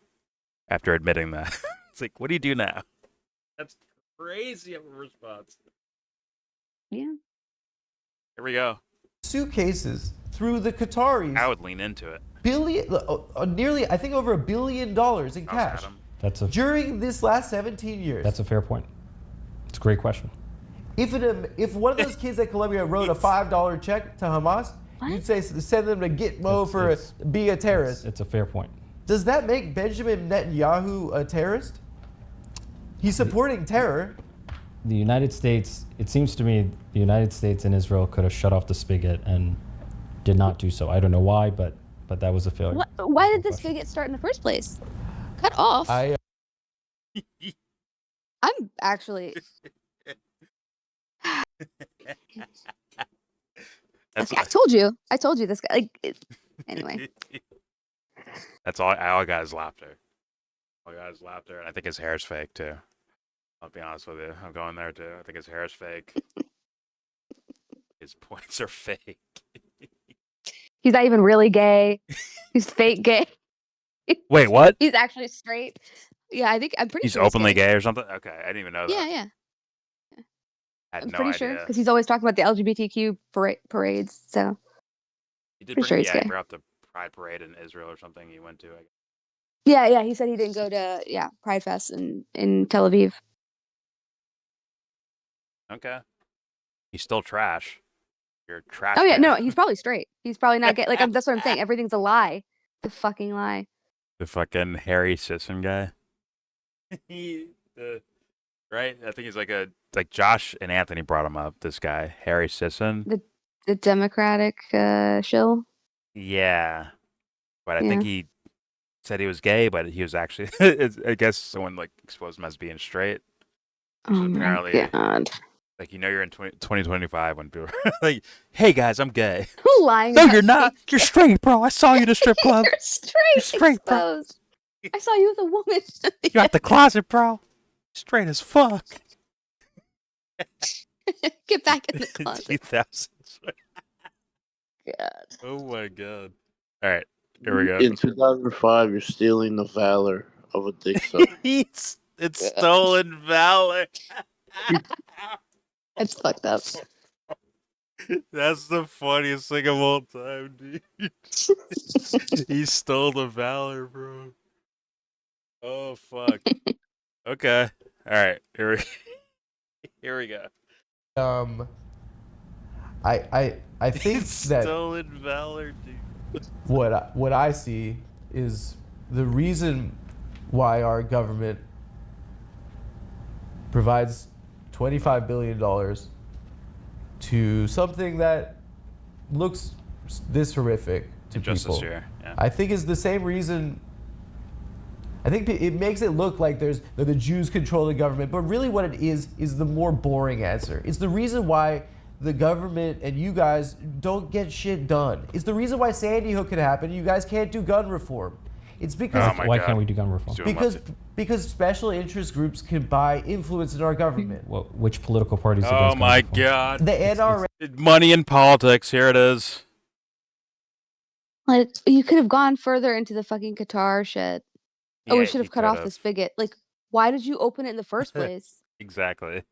after admitting that? It's like, what do you do now? That's crazy of a response. Yeah. Here we go. suitcases through the Qataris. I would lean into it. Nearly, I think, over $1 billion in cash during this last 17 years. That's a fair point. It's a great question. If one of those kids at Columbia wrote a $5 check to Hamas, you'd say send them to Gitmo for being a terrorist. It's a fair point. Does that make Benjamin Netanyahu a terrorist? He's supporting terror. The United States, it seems to me, the United States and Israel could have shut off the spigot and did not do so. I don't know why, but that was a failure. Why did this spigot start in the first place? Cut off. I'm actually. Okay, I told you this guy. Anyway. That's all I got is laughter. All I got is laughter, and I think his hair's fake too. I'll be honest with you. I'm going there too. I think his hair's fake. His points are fake. He's not even really gay. He's fake gay. Wait, what? He's actually straight. Yeah, I'm pretty He's sure openly gay or something? Okay, I didn't even know that. Yeah. I'm pretty sure because he's always talking about the LGBTQ parades. So he did pretty sure he's gay. He brought up the Pride Parade in Israel or something he went to. Yeah. He said he didn't go to Pride Fest in Tel Aviv. Okay. He's still trash. You're a trash. Oh yeah, man. no, he's probably straight. He's probably not getting like that's what I'm saying. Everything's a lie. The fucking lie. The fucking Harry Sisson guy. Right? I think he's like Josh and Anthony brought him up. This guy, Harry Sisson. The Democratic shill. Yeah, but I Yeah. think he said he was gay, but he was actually. I guess someone like exposed him as being straight. Oh my apparently- god. Like you're in 2025 when people are like, "Hey guys, I'm gay." Who lying? No, about you're not. being You're gay? straight, bro. I saw you in the strip club. You're straight. You're straight, bro. exposed. I saw you with a woman. You're at the closet, bro. Straight as fuck. Get back in the closet. 2000s. God. Oh my god. All right, here we go. In 2005, you're stealing the valor of a dick sucker. It's stolen valor. It's fucked up. That's the funniest thing of all time, dude. He stole the valor, bro. Oh fuck. Okay. All right. Here we go. I think that Stolen valor, dude. what I see is the reason why our government provides $25 billion to something that looks this horrific to Just people. this year. Yeah. I think is the same reason. I think it makes it look like that the Jews control the government, but really what it is the more boring answer. It's the reason why the government and you guys don't get shit done. It's the reason why Sandy Hook could happen. You guys can't do gun reform. It's because Oh my Why God. can't we do gun reform? Doing my because special interest groups can buy influence in our government. Which political parties? Oh against gun my reform? god. The NRA. Money in politics. Here it is. Like you could have gone further into the fucking Qatar shit. Oh, Yeah, we should he have cut off could've. the spigot. Like, why did you open it in the first place? Exactly.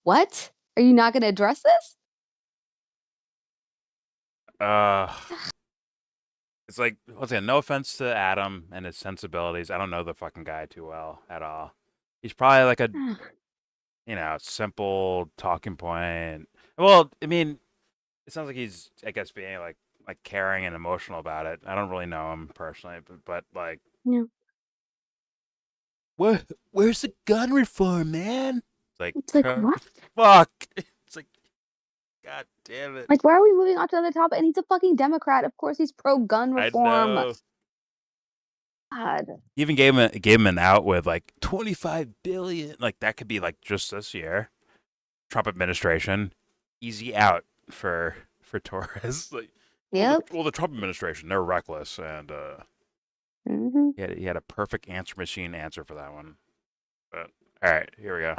What? Are you not going to address this? It's like, once again, no offense to Adam and his sensibilities. I don't know the fucking guy too well at all. He's probably like a, simple talking point. Well, I mean, it sounds like he's, I guess, being like caring and emotional about it. I don't really know him personally, but like, Yeah. Where's the gun reform, man? It's like, what? Fuck. It's like, god damn it. Like, why are we moving on to another topic? And he's a fucking Democrat. Of course, he's pro-gun reform. I know. God. He even gave him an out with like 25 billion. Like that could be like just this year. Trump administration, easy out for Torres. Like, Yep. well, the Trump administration, they're reckless, and Mm-hmm. he had a perfect answer machine answer for that one. But all right, here we go.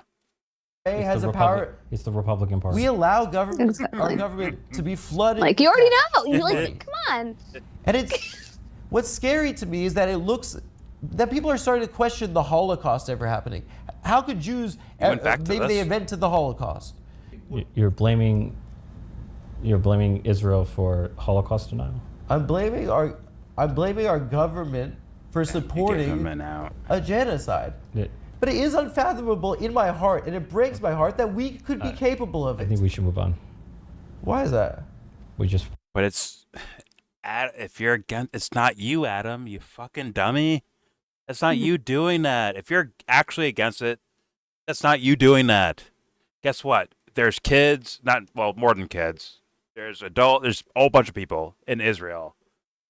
NRA has the the power. It's the Republican Party. We allow government, Exactly. our government to be flooded. Like, you already know. You like, come on. And it's what's scary to me is that it looks that people are starting to question the Holocaust ever happening. How could Jews went back to maybe this? they invented the Holocaust? You're blaming Israel for Holocaust denial. I'm blaming our government for Give him supporting an out. a genocide. Yeah, But it is unfathomable in my heart, and it breaks my heart that we could be capable of I think it. we should move on. Why is that? We just But if you're against, it's not you, Adam. You fucking dummy. That's not you doing that. If you're actually against it, that's not you doing that. Guess what? There's kids, more than kids. There's a whole bunch of people in Israel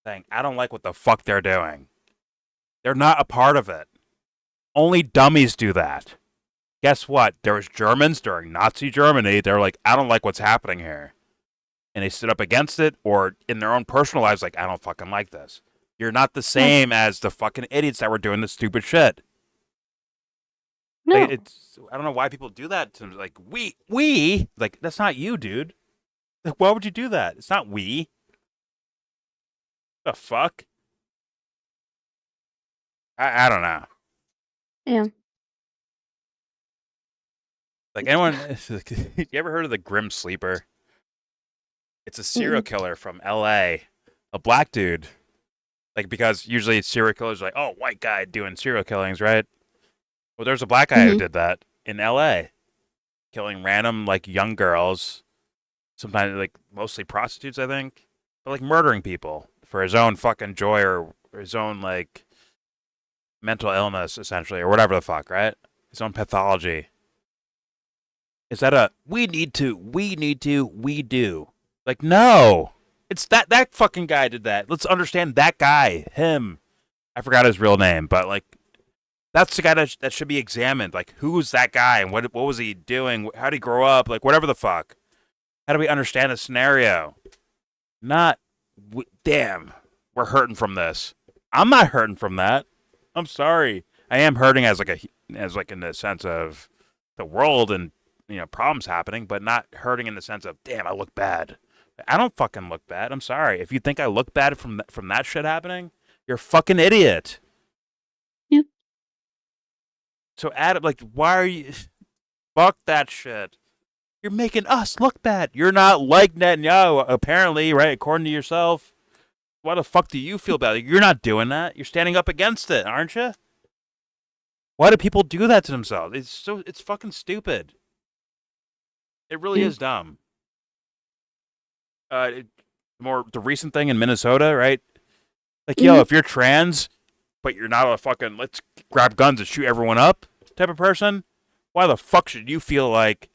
saying, I don't like what the fuck they're doing. They're not a part of it. Only dummies do that. Guess what? There was Germans during Nazi Germany. They're like, I don't like what's happening here. And they stood up against it, or in their own personal lives, like, I don't fucking like this. You're not the same as the fucking idiots that were doing this stupid shit. No. Like, I don't know why people do that to like we like that's not you, dude. Like, why would you do that? It's not we. The fuck? I don't know. Yeah. Like anyone, you ever heard of the Grim Sleeper? It's a serial killer from L.A. A black dude. Like, because usually serial killers are like, oh, white guy doing serial killings, right? Well, there's a black guy who did that in L.A., killing random, like, young girls sometimes like mostly prostitutes, I think, but like murdering people for his own fucking joy or his own like mental illness, essentially, or whatever the fuck, right? His own pathology. Is that a we do? Like, no. It's that fucking guy did that. Let's understand that guy, him. I forgot his real name, but like, that's the guy that should be examined. Like, who's that guy and what was he doing? How did he grow up? Like, whatever the fuck. How do we understand the scenario? Not, damn, we're hurting from this. I'm not hurting from that. I'm sorry. I am hurting as in the sense of the world and problems happening, but not hurting in the sense of damn, I look bad. I don't fucking look bad. I'm sorry. If you think I look bad from that shit happening, you're a fucking idiot. Yeah. So Adam, like, why are you? Fuck that shit. You're making us look bad. You're not like Netanyahu, apparently, right? According to yourself. Why the fuck do you feel bad? You're not doing that. You're standing up against it, aren't you? Why do people do that to themselves? It's fucking stupid. It really is dumb. The recent thing in Minnesota, right? Like, yo, if you're trans, but you're not a fucking let's grab guns and shoot everyone up type of person, why the fuck should you feel like,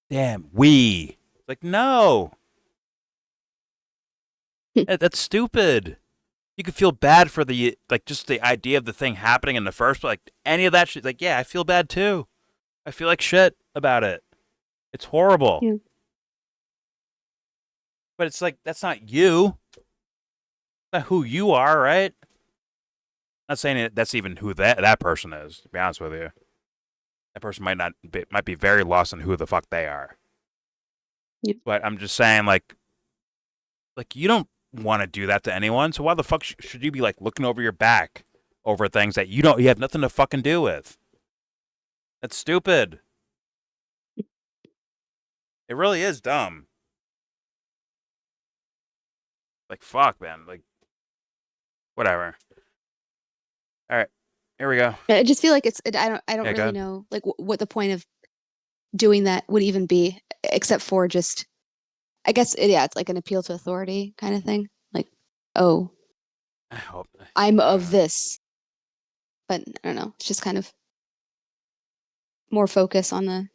damn, like, no. That's stupid. You could feel bad for just the idea of the thing happening in the first place. Like, any of that shit, like, yeah, I feel bad too. I feel like shit about it. It's horrible. Yeah. But it's like, that's not you. Not who you are, right? Not saying that's even who that person is, to be honest with you. That person might be very lost on who the fuck they are. Yep. But I'm just saying, like you don't want to do that to anyone, so why the fuck should you be like looking over your back over things that you have nothing to fucking do with? That's stupid. It really is dumb. Like, fuck, man. Like, whatever. All right, here we go. I just feel like I don't Yeah, go really ahead. know like what the point of doing that would even be, except for just, I guess it's like an appeal to authority kind of thing. Like, oh, I hope. I'm of this, but I don't know. It's just kind of more focus on the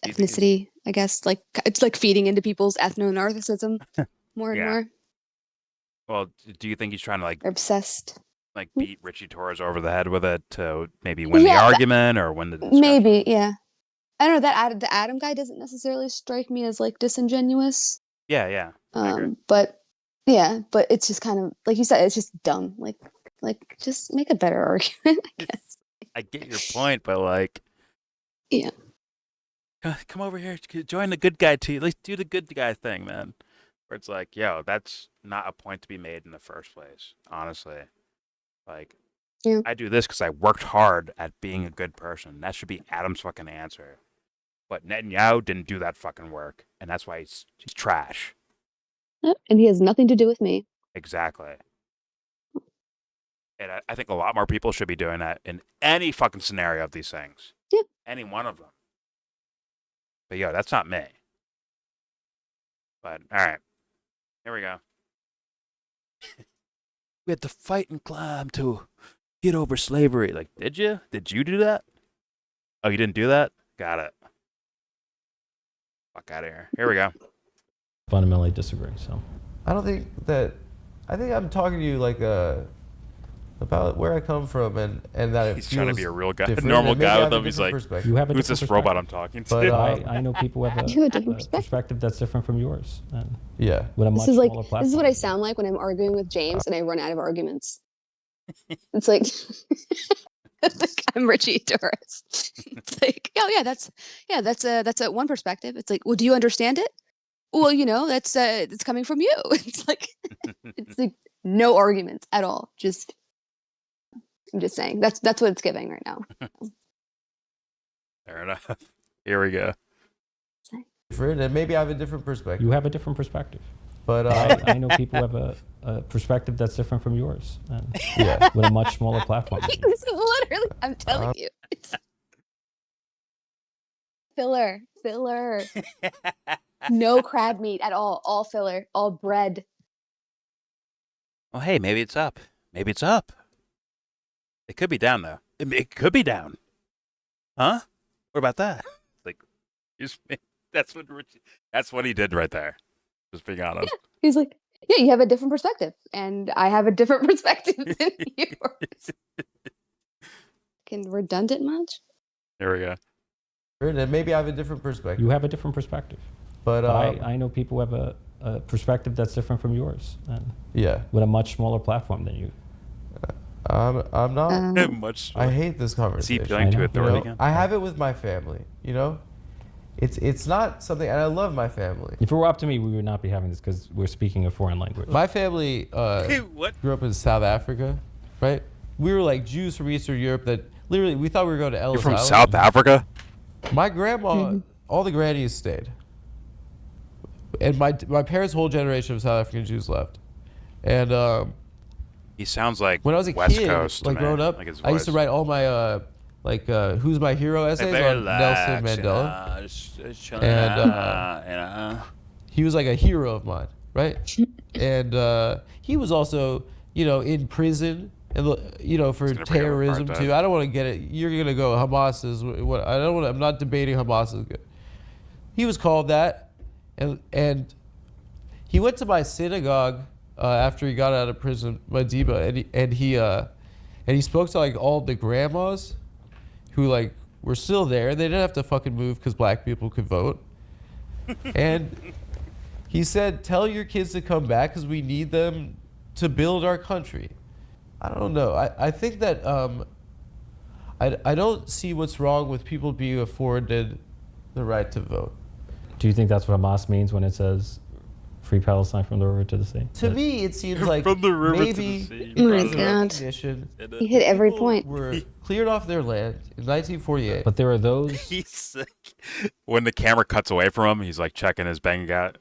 Do you think ethnicity, I guess. Like, it's like feeding into people's ethno-narcissism more and Yeah. more. Well, do you think he's trying to They're obsessed. like beat Ritchie Torres over the head with it to maybe win the Yeah, argument or win the discussion? Maybe, yeah. I don't know, the Adam guy doesn't necessarily strike me as like disingenuous. Yeah. I agree. But yeah, but it's just kind of like you said, it's just dumb. Like just make a better argument, I guess. I get your point, but like, Yeah. come over here, join the good guy team. Let's do the good guy thing, man. Where it's like, yo, that's not a point to be made in the first place, honestly. Like, Yeah. I do this because I worked hard at being a good person. That should be Adam's fucking answer. But Netanyahu didn't do that fucking work, and that's why he's trash. And he has nothing to do with me. Exactly. And I think a lot more people should be doing that in any fucking scenario of these things. Yeah. Any one of them. But yo, that's not me. But all right. Here we go. We had to fight and climb to get over slavery. Like, did you? Did you do that? Oh, you didn't do that? Got it. Fuck out of here. Here we go. Fundamentally disagree. So I don't think that. I think I'm talking to you like about where I come from and that it He's trying to feels be a real guy, a different, normal and maybe I guy have with a him. He's different like, perspective. you have a who's this different robot I'm perspective. talking to? But, I know people who have You have a different a perspective. perspective that's different from yours. And Yeah. with a much This is like smaller this is what platform. I sound like when I'm arguing with James and I run out of arguments. It's like, it's like I'm Ritchie Torres. It's like, oh yeah, that's a one perspective. It's like, well, do you understand it? Well, that's it's coming from you. It's like no arguments at all. Just I'm just saying that's what it's giving right now. Fair enough. Here we go. Different, and maybe I have a different perspective. You have a different perspective. But I know people who have a perspective that's different from yours. And yeah. with a much smaller platform. This is literally, I'm telling you, it's filler. No crab meat at all filler, all bread. Well, hey, maybe it's up. Maybe it's up. It could be down though. It could be down. Huh? What about that? Like, that's what he did right there. Just being honest. He's like, yeah, you have a different perspective, and I have a different perspective than yours. Redundant much? Here we go. And maybe I have a different perspective. You have a different perspective. But I know people who have a perspective that's different from yours, and yeah, with a much smaller platform than you. I'm not. Much. I hate this Is he conversation. appealing to know. authority You know, again? I have it with my family. You know, it's not something, and I love my family. If it were up to me, we would not be having this because we're speaking a foreign language. My family What? grew up in South Africa, right? We were like Jews from Eastern Europe that literally we thought we were going to Ellis You're from Island. South Africa? My grandma, all the grannies stayed, and my parents' whole generation of South African Jews left. And He sounds like when I was a West kid, Coast to like me, growing up, like his I used to voice. write all my who's my hero essays on Nelson Mandela. And he was like a hero of mine, right? And he was also, in prison, and for gonna bring up terrorism apartheid. too. I don't want to get it. You're gonna go Hamas is what I don't want. I'm not debating Hamas is good. He was called that, and he went to my synagogue after he got out of prison, Madiba, and he spoke to like all the grandmas who like were still there. They didn't have to fucking move because black people could vote. And he said, "Tell your kids to come back because we need them to build our country." I don't know. I think that I don't see what's wrong with people being afforded the right to vote. Do you think that's what Hamas means when it says "Free Palestine from the river to the sea"? To me, it seems like From the river to the maybe sea, Oh my because of God. recognition, You hit every people point. were cleared off their land in 1948. But there are those. He's sick. When the camera cuts away from him, he's like checking his bank account.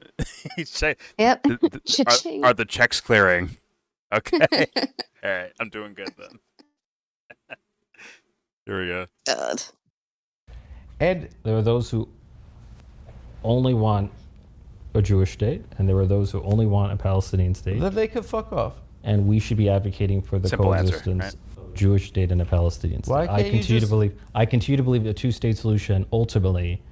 He's checking. Yep. Are, Cha-ching. are the checks clearing? Okay. All right. I'm doing good then. Here we go. God. And There are those who only want a Jewish state, and there are those who only want a Palestinian state. then they could fuck off. And we should be advocating for the Simple answer, coexistence right? of a Jewish state and a Palestinian state. Why can't you just- I continue to believe the two-state solution ultimately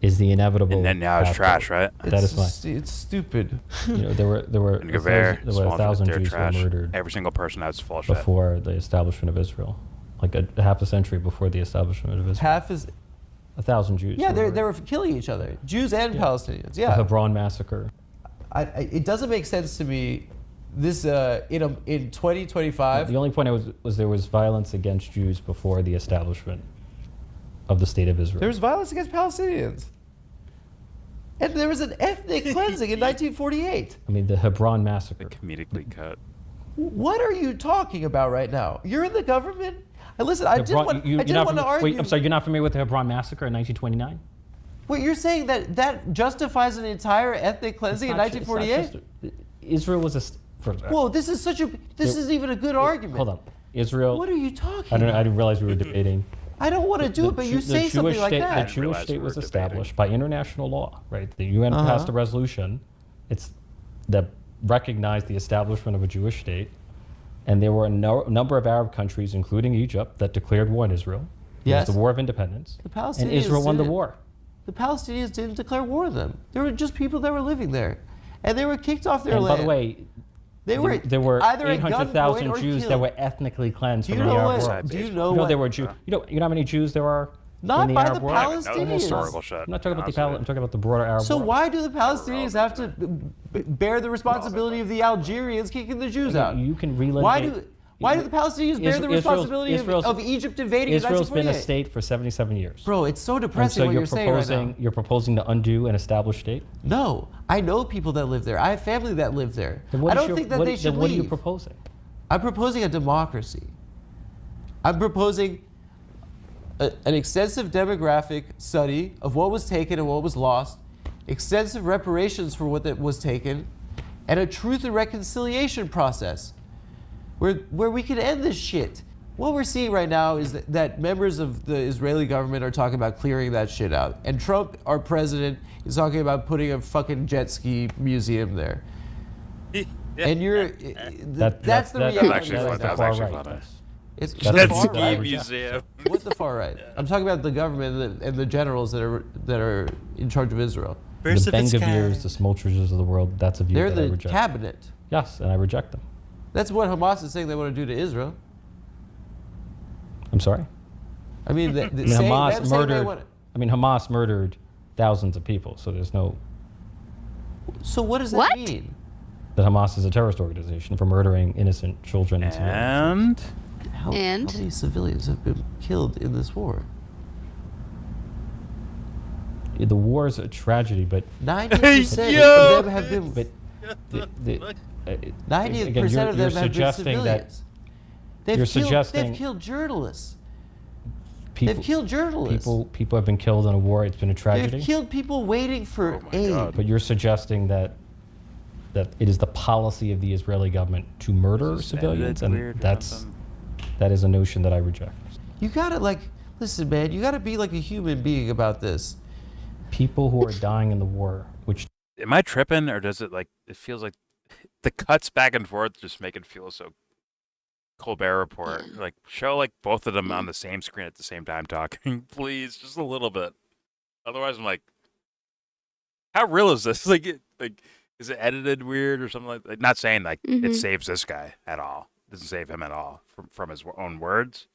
is the inevitable. And then now it's path trash, forward. right? That is It's stupid. There were And Gevair, 1,000 Jews who were trash. murdered Every single person that's full of shit. before the establishment of Israel, like a half a century before the establishment of Israel. Half is 1,000 Jews. yeah. were They murdered. were killing each other, Jews and Palestinians. The Yeah. Hebron massacre. It doesn't make sense to me. This in 2025. The only point was there was violence against Jews before the establishment of the state of Israel. There was violence against Palestinians. And there was an ethnic cleansing in 1948. I mean, the Hebron massacre. Comedically cut. What are you talking about right now? You're in the government? And listen, I didn't want to argue. Wait, I'm sorry, you're not familiar with the Hebron massacre in 1929? Wait, you're saying that justifies an entire ethnic cleansing in 1948? Israel was a. Whoa, this isn't even a good argument. Hold on. Israel. What are you talking I about? didn't realize we were debating. I don't want to do it, but you say something like The that. Jewish realize state we was were established debating. by international law, right? The UN passed a resolution. It's that recognized the establishment of a Jewish state, and there were a number of Arab countries, including Egypt, that declared war on Israel. It Yes. was the War of Independence. The Palestinians And Israel won the didn't. war. The Palestinians didn't declare war on them. They were just people that were living there. And they were kicked off their And land. by the way, they were there were either at 800,000 gunpoint or Jews killed. that were ethnically cleansed Do you from the know Arab what? world. Do you You know You know what? there were Jews. You know how many Jews there are Not in the by Arab the world? Palestinians. Historical shit. I'm not talking about the Honestly. I'm talking about the broader Arab So world. why do the Palestinians have to bear the responsibility of the Algerians kicking the Jews out? You can relitigate. Why do the Palestinians bear the responsibility Israel's- of Egypt invading in Israel's been a 1948? state for 77 years. Bro, it's so And depressing so what you're saying right now. you're proposing to undo an established state? No, I know people that live there. I have family that live there. Then what I is don't your- think that what- they should then what are you leave. proposing? I'm proposing a democracy. I'm proposing an extensive demographic study of what was taken and what was lost, extensive reparations for what that was taken, and a truth and reconciliation process where we can end this shit. what we're seeing right now is that members of the Israeli government are talking about clearing that shit out. And Trump, our president, is talking about putting a fucking jet ski museum there. And that's the reality. actually fun. right That now. was actually fun. It's That's the Jet far ski right. museum. What's the far right? I'm talking about the government and the generals that are in charge of Israel. The Ben-Gvirs, the Smolters of the world, that's a view They're that I the reject. cabinet. Yes, and I reject them. That's what Hamas is saying they want to do to Israel. I'm sorry? I mean, Hamas murdered thousands of people, so there's no... So what does that What? mean? That Hamas is a terrorist organization for murdering innocent children and civilians. And How And? many civilians have been killed in this war? The war is a tragedy, but 90% Yo! of them have been. but the, 90% again, of them have been suggesting that civilians. suggesting- They've killed journalists. people, They've killed journalists. people have been killed in a war. It's been a tragedy. They've killed people waiting for Oh my aid. God. But you're suggesting that it is the policy of the Israeli government to murder civilians, and that is a notion that I reject. You gotta listen, man. You gotta be like a human being about this. People who are dying in the war, which am I tripping, or does it it feels like the cuts back and forth just make it feel so Colbert Report? Show both of them on the same screen at the same time talking, please, just a little bit. Otherwise, I'm like, how real is this? Is it edited weird or something like that? Not saying it saves this guy at all. It doesn't save him at all from his own words.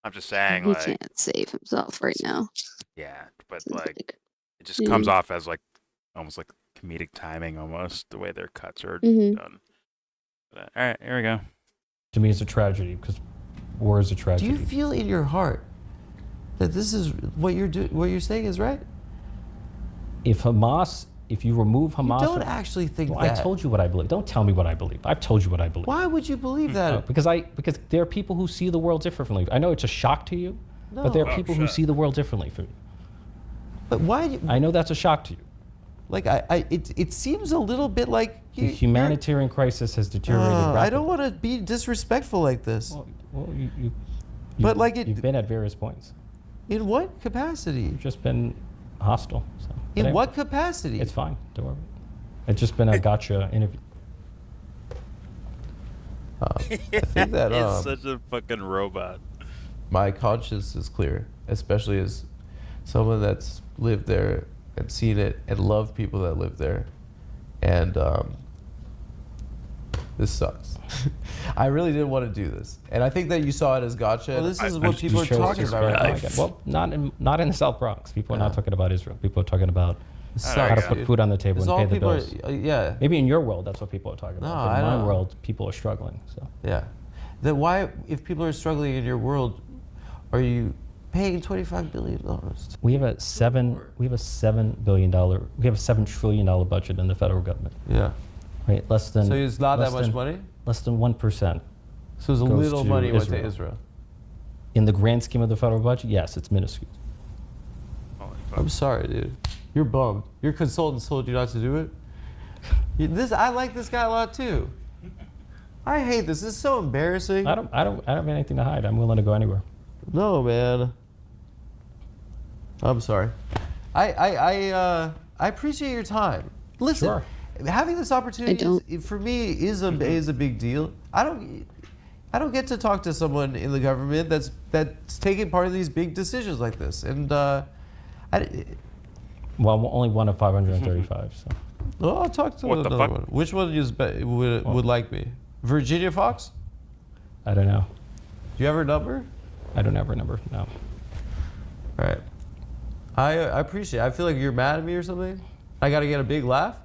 I'm just saying He can't save himself right now. yeah, but It's it just comes off as almost like comedic timing, almost the way their cuts are Mhm. done. But, all right, here we go. to me is a tragedy because war is a Do tragedy. you feel in your heart that this is what you're saying is right? If you remove Hamas, You don't actually think well, that. I told you what I believe. Don't tell me what I believe. I've told you what I believe. Why would you believe that? Because there are people who see the world differently. I know it's a shock to you, but there are Oh, people who shit. see the world differently from you. But why? I know that's a shock to you. It seems a little bit like The humanitarian crisis has deteriorated rapidly. I don't want to be disrespectful like this. Well, But you've been at various points. In what capacity? You've just been hostile. So. But In anyway, what capacity? It's fine. Don't worry. It's just been a gotcha interview. I think that He's such a fucking robot. my conscience is clear, especially as someone that's lived there and seen it and loved people that live there. And this sucks. I really didn't want to do this. And I think that you saw it as gotcha. Well, this is what people are talking about right now. Well, not in the South Bronx. People are not talking about Israel. People are talking about All how to right, put food on the table It's and all pay the people bills. yeah. Maybe in your world, that's what people are talking about. No, But I in my don't. world, people are struggling. So Yeah. Then why, if people are struggling in your world, are you paying $25 billion? we have a $7 trillion budget in the federal government. Yeah. Right, less than. So it's not that less much than- money? Less than 1%. So it's a goes little to money went to Israel. Israel. In the grand scheme of the federal budget, yes, it's minuscule. I'm sorry, dude. You're bummed. Your consultants told you not to do it? I like this guy a lot too. I hate this. This is so embarrassing. I don't have anything to hide. I'm willing to go anywhere. No, man. I'm sorry. I appreciate your time. Listen, Sure. having this opportunity don't. for me is a big deal. I don't get to talk to someone in the government that's taking part in these big decisions like this. And Well, I'm only one of 535. So well, I'll talk to What the another fuck? one. Which one would like me? Virginia Fox? I don't know. Do you have her number? I don't have her number. No. All right. I appreciate it. I feel like you're mad at me or something. I got to get a big laugh.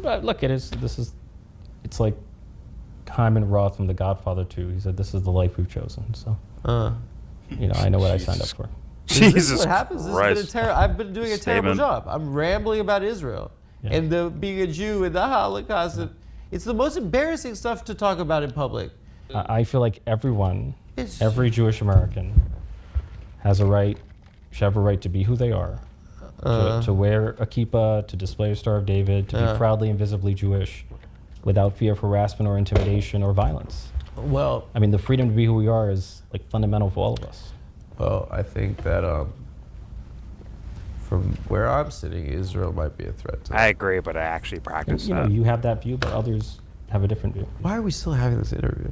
But look, it's like Hyman Roth from The Godfather 2. He said, "This is the life we've chosen." So, I know what I signed up for. Is this Jesus what happens? Christ. I've been doing a terrible Statement. job. I'm rambling about Israel Yeah. and being a Jew and the Holocaust. It's the most embarrassing stuff to talk about in public. I feel like It's- every Jewish American should have a right to be who they are, to wear a kippah, to display a Star of David, to be proudly and visibly Jewish, without fear of harassment or intimidation or violence. Well, I mean, the freedom to be who we are is like fundamental for all of us. well, I think that from where I'm sitting, Israel might be a threat to I that. agree, but I actually And, practice you know, that. you have that view, but others have a different view. Why are we still having this interview?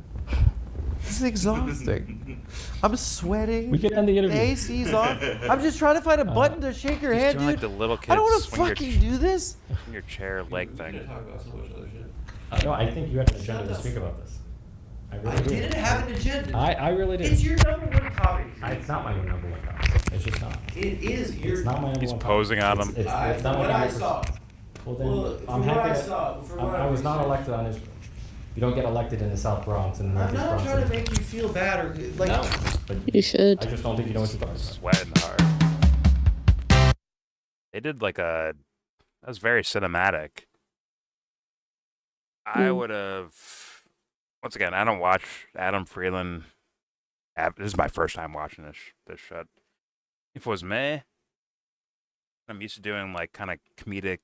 This is exhausting. I'm sweating. We can end the interview. The AC's off. I'm just trying to find a button to shake your He's hand, doing dude. like the little I don't kids want to swing your fucking do this. swing your chair leg thing. No, I think you had an agenda to speak about this. I really do. have an agenda. I really did. It's your number one topic. It's not my number one topic. It's just not. It is your. It's not my number He's one posing topic. on him. It's not what my I number saw. Well, then Well, I'm from what happy I that saw, from what I was not researched. elected on Israel. You don't get elected in the South Bronx and the I'm Northeast not Bronx. trying to make you feel bad or like. No, but You should. I just don't think you know what you're talking about. Sweating hard. They did like a. That was very cinematic. I would have. Once again, I don't watch Adam Friedland. This is my first time watching this shit. If it was me, I'm used to doing like kind of comedic,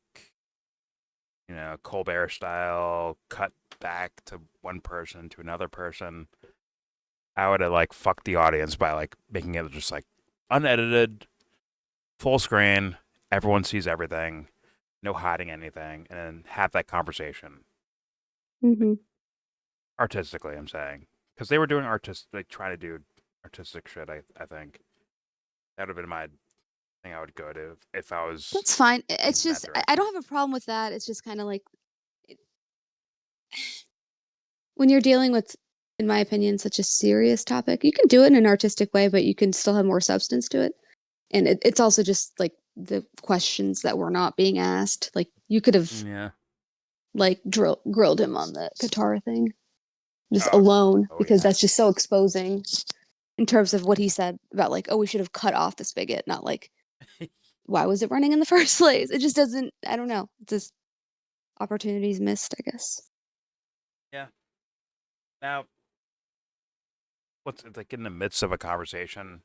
Colbert style, cut back to one person to another person. I would have like fucked the audience by like making it just like unedited, full screen. Everyone sees everything, no hiding anything, and then have that conversation Mm-hmm. artistically. I'm saying because they were doing trying to do artistic shit. I think that would have been my thing. I would go to if I was. That's fine. It's in that just I direction. don't have a problem with that. It's just kind of like when you're dealing with, in my opinion, such a serious topic, you can do it in an artistic way, but you can still have more substance to it. And it's also just like the questions that were not being asked. Like you could have Yeah. like grilled him on the guitar thing just Oh, alone oh, because yeah. that's just so exposing in terms of what he said about like, oh, we should have cut off the spigot, not like why was it running in the first place? It just doesn't. I don't know. It's just opportunities missed, I guess. Now, what's like in the midst of a conversation?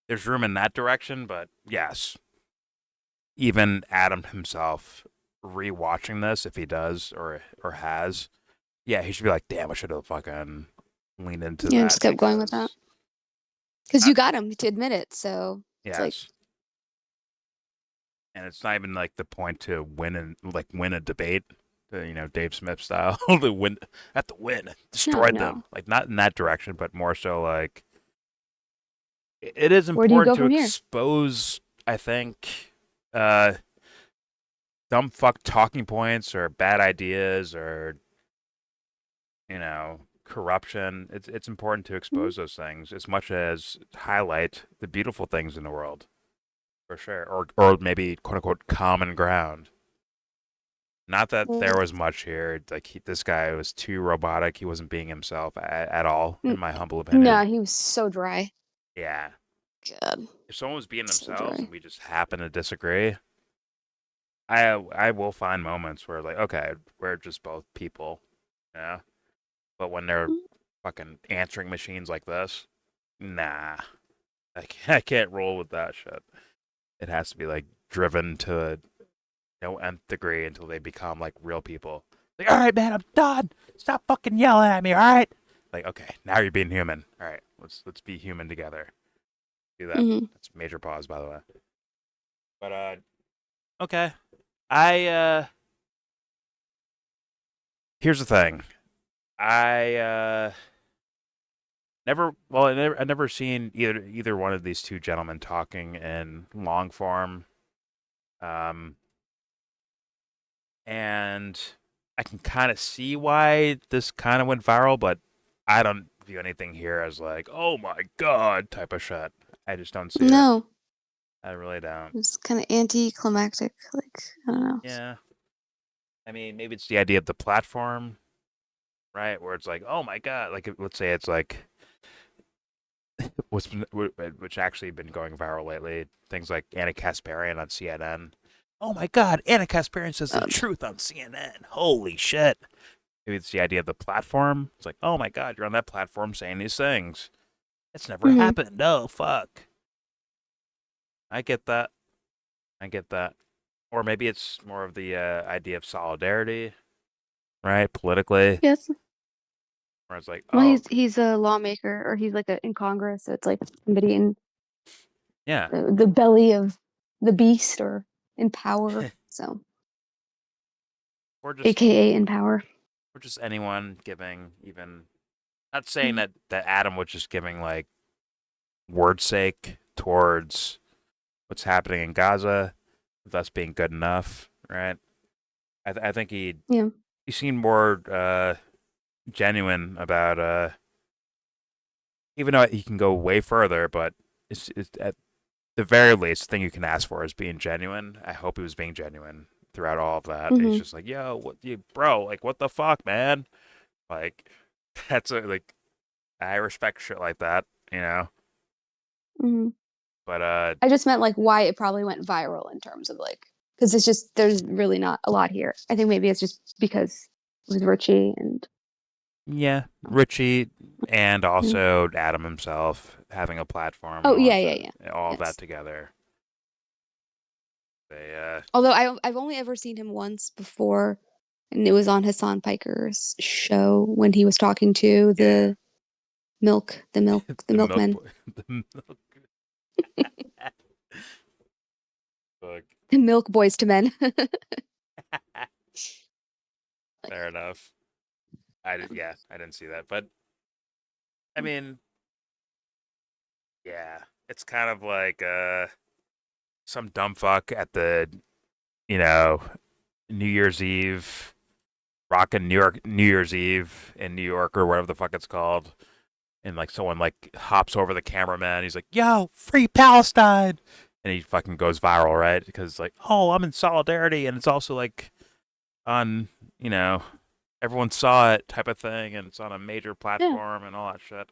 There's room in that direction, but yes, even Adam himself rewatching this, if he does or has, yeah, he should be like, damn, I should have fucking leaned into Yeah, that. just kept going with that. Because you got him to admit it, so Yes. it's like And it's not even like the point to win a debate, Dave Smith style. Have to win, destroy no. them. Like not in that direction, but more so like it is Where do you important go to from here? expose, I think, dumb fuck talking points or bad ideas or corruption. It's important to expose those things as much as highlight the beautiful things in the world. For sure. Or maybe quote unquote common ground. Not that there was much here. Like this guy was too robotic. He wasn't being himself at all, in my humble opinion. no, he was so dry. Yeah. God. If someone was being So themselves dry. and we just happen to disagree, I will find moments where like, okay, we're just both people. Yeah. But when they're fucking answering machines like this, nah. I can't roll with that shit. It has to be like driven to no nth degree until they become like real people. Like, all right, man, I'm done. Stop fucking yelling at me, all right? Like, okay, now you're being human. All right, let's be human together. Do that. That's a major pause, by the way. But okay. Here's the thing. I never seen either one of these two gentlemen talking in long form. And I can kind of see why this kind of went viral, but I don't view anything here as like, oh my god, type of shit. I just don't see it. No, I really don't. it's kind of anticlimactic. Like I don't know. Yeah. I mean, maybe it's the idea of the platform, right? Where it's like, oh my god, like let's say it's like which actually been going viral lately. Things like Anna Kasparian on CNN. Oh my god, Anna Kasparian says the truth on CNN. Holy shit. Maybe it's the idea of the platform. It's like, oh my god, you're on that platform saying these things. It's never happened. Oh, fuck. I get that. Or maybe it's more of the idea of solidarity, right? Politically. Yes. where it's like, Well, oh, he's a lawmaker, or he's like in Congress, so it's like somebody in yeah, the belly of the beast, or in power. So, or just AKA in power. anyone giving even. Not saying Mhm. that Adam was just giving like word sake towards what's happening in Gaza, thus being good enough, right? I think Yeah. he seemed more genuine about even though he can go way further, but it's at the very least the thing you can ask for is being genuine. I hope he was being genuine throughout all of that. He's Hmm. just like, yo, what you bro, like what the fuck, man? Like that's like I respect shit like that, you know. Hmm. But I just meant like why it probably went viral in terms of like, because it's just there's really not a lot here. I think maybe it's just because it was Ritchie and yeah, Ritchie and yeah. also Adam himself having a platform and Oh yeah, yeah, yeah. all of that Yes. together. They Although I've only ever seen him once before, and it was on Hassan Piker's show when he was talking to yeah, the the milk milkmen, boy, the milk. Fuck. the milk boys to men. Fair enough. Yeah, I didn't see that, but I mean, yeah, it's kind of like some dumb fuck at the you know New Year's Eve, rocking New Year's Eve in New York or whatever the fuck it's called, and like someone like hops over the cameraman. He's like, "Yo, free Palestine," and he fucking goes viral, right? Because it's like, oh, I'm in solidarity, and it's also like on everyone saw it type of thing, and it's on a major Yeah, platform and all that shit.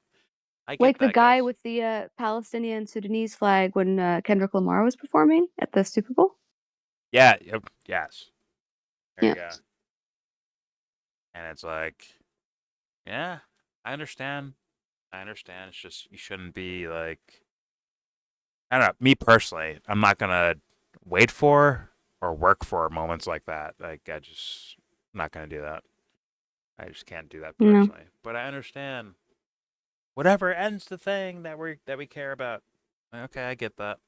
I get like the that, guy guys. with the Palestinian Sudanese flag when Kendrick Lamar was performing at the Super Bowl. Yeah, yep, yes. There you Yeah. go. And it's like, yeah, I understand. I understand. It's just you shouldn't be like I don't know. Me personally, I'm not gonna wait for or work for moments like that. Like I'm not gonna do that. I just can't do that No. personally. But I understand. Whatever ends the thing that we care about. Okay, I get that.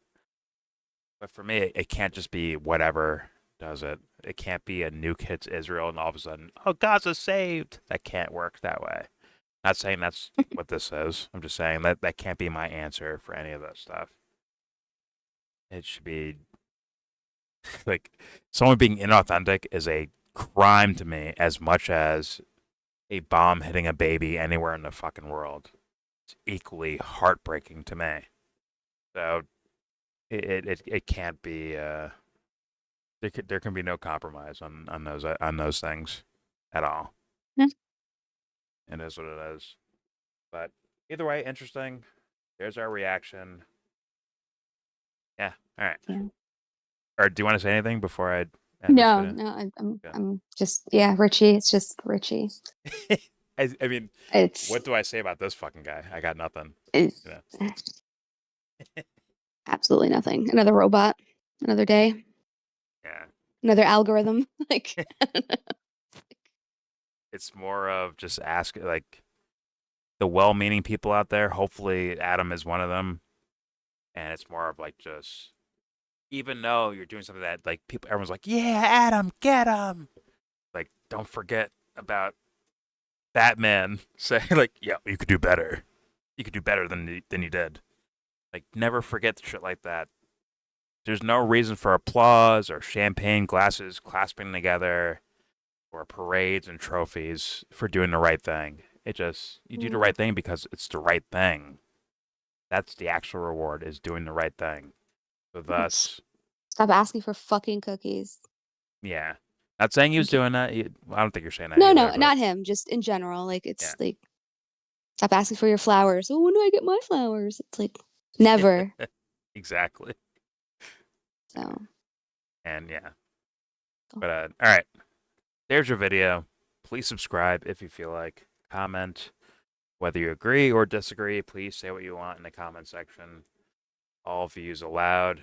But for me, it can't just be whatever does it. It can't be a nuke hits Israel and all of a sudden, oh, Gaza's saved. That can't work that way. Not saying that's what this is. I'm just saying that can't be my answer for any of that stuff. It should be like someone being inauthentic is a crime to me as much as a bomb hitting a baby anywhere in the fucking world. It's equally heartbreaking to me. So it can't be there can be no compromise on those things at all. Yeah. It is what it is. But either way, interesting. There's our reaction. Yeah. All right. Yeah. Or do you want to say anything before I end this No, video? no, I'm Yeah. I'm just Richie. It's just Richie. I mean, It's what do I say about this fucking guy? I got nothing. it's You know. absolutely nothing. Another robot, another day, Yeah. another algorithm. Like, It's more of just ask like the well-meaning people out there. Hopefully, Adam is one of them, and it's more of like just even though you're doing something that like people, everyone's like, yeah, Adam, get him. Like, don't forget about Batman saying like, yeah, you could do better. You could do better than you did. Like, never forget shit like that. There's no reason for applause or champagne glasses clasping together or parades and trophies for doing the right thing. It just you do the right thing because it's the right thing. That's the actual reward is doing the right thing. So thus, stop asking for fucking cookies. yeah. Not saying he was Thank you. doing that. I don't think you're saying that No, either, no, but not him. Just in general. Like, yeah. it's like stop asking for your flowers. Oh, when do I get my flowers? It's like never. Exactly. So, And yeah. But all right. There's your video. Please subscribe if you feel like. Comment whether you agree or disagree. Please say what you want in the comment section. All views allowed.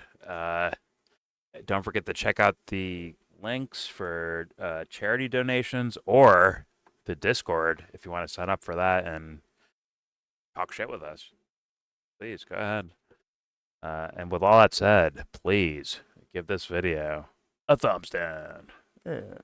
Don't forget to check out the links for charity donations or the Discord if you want to sign up for that and talk shit with us. Please go ahead. And with all that said, please give this video a thumbs down. Yeah.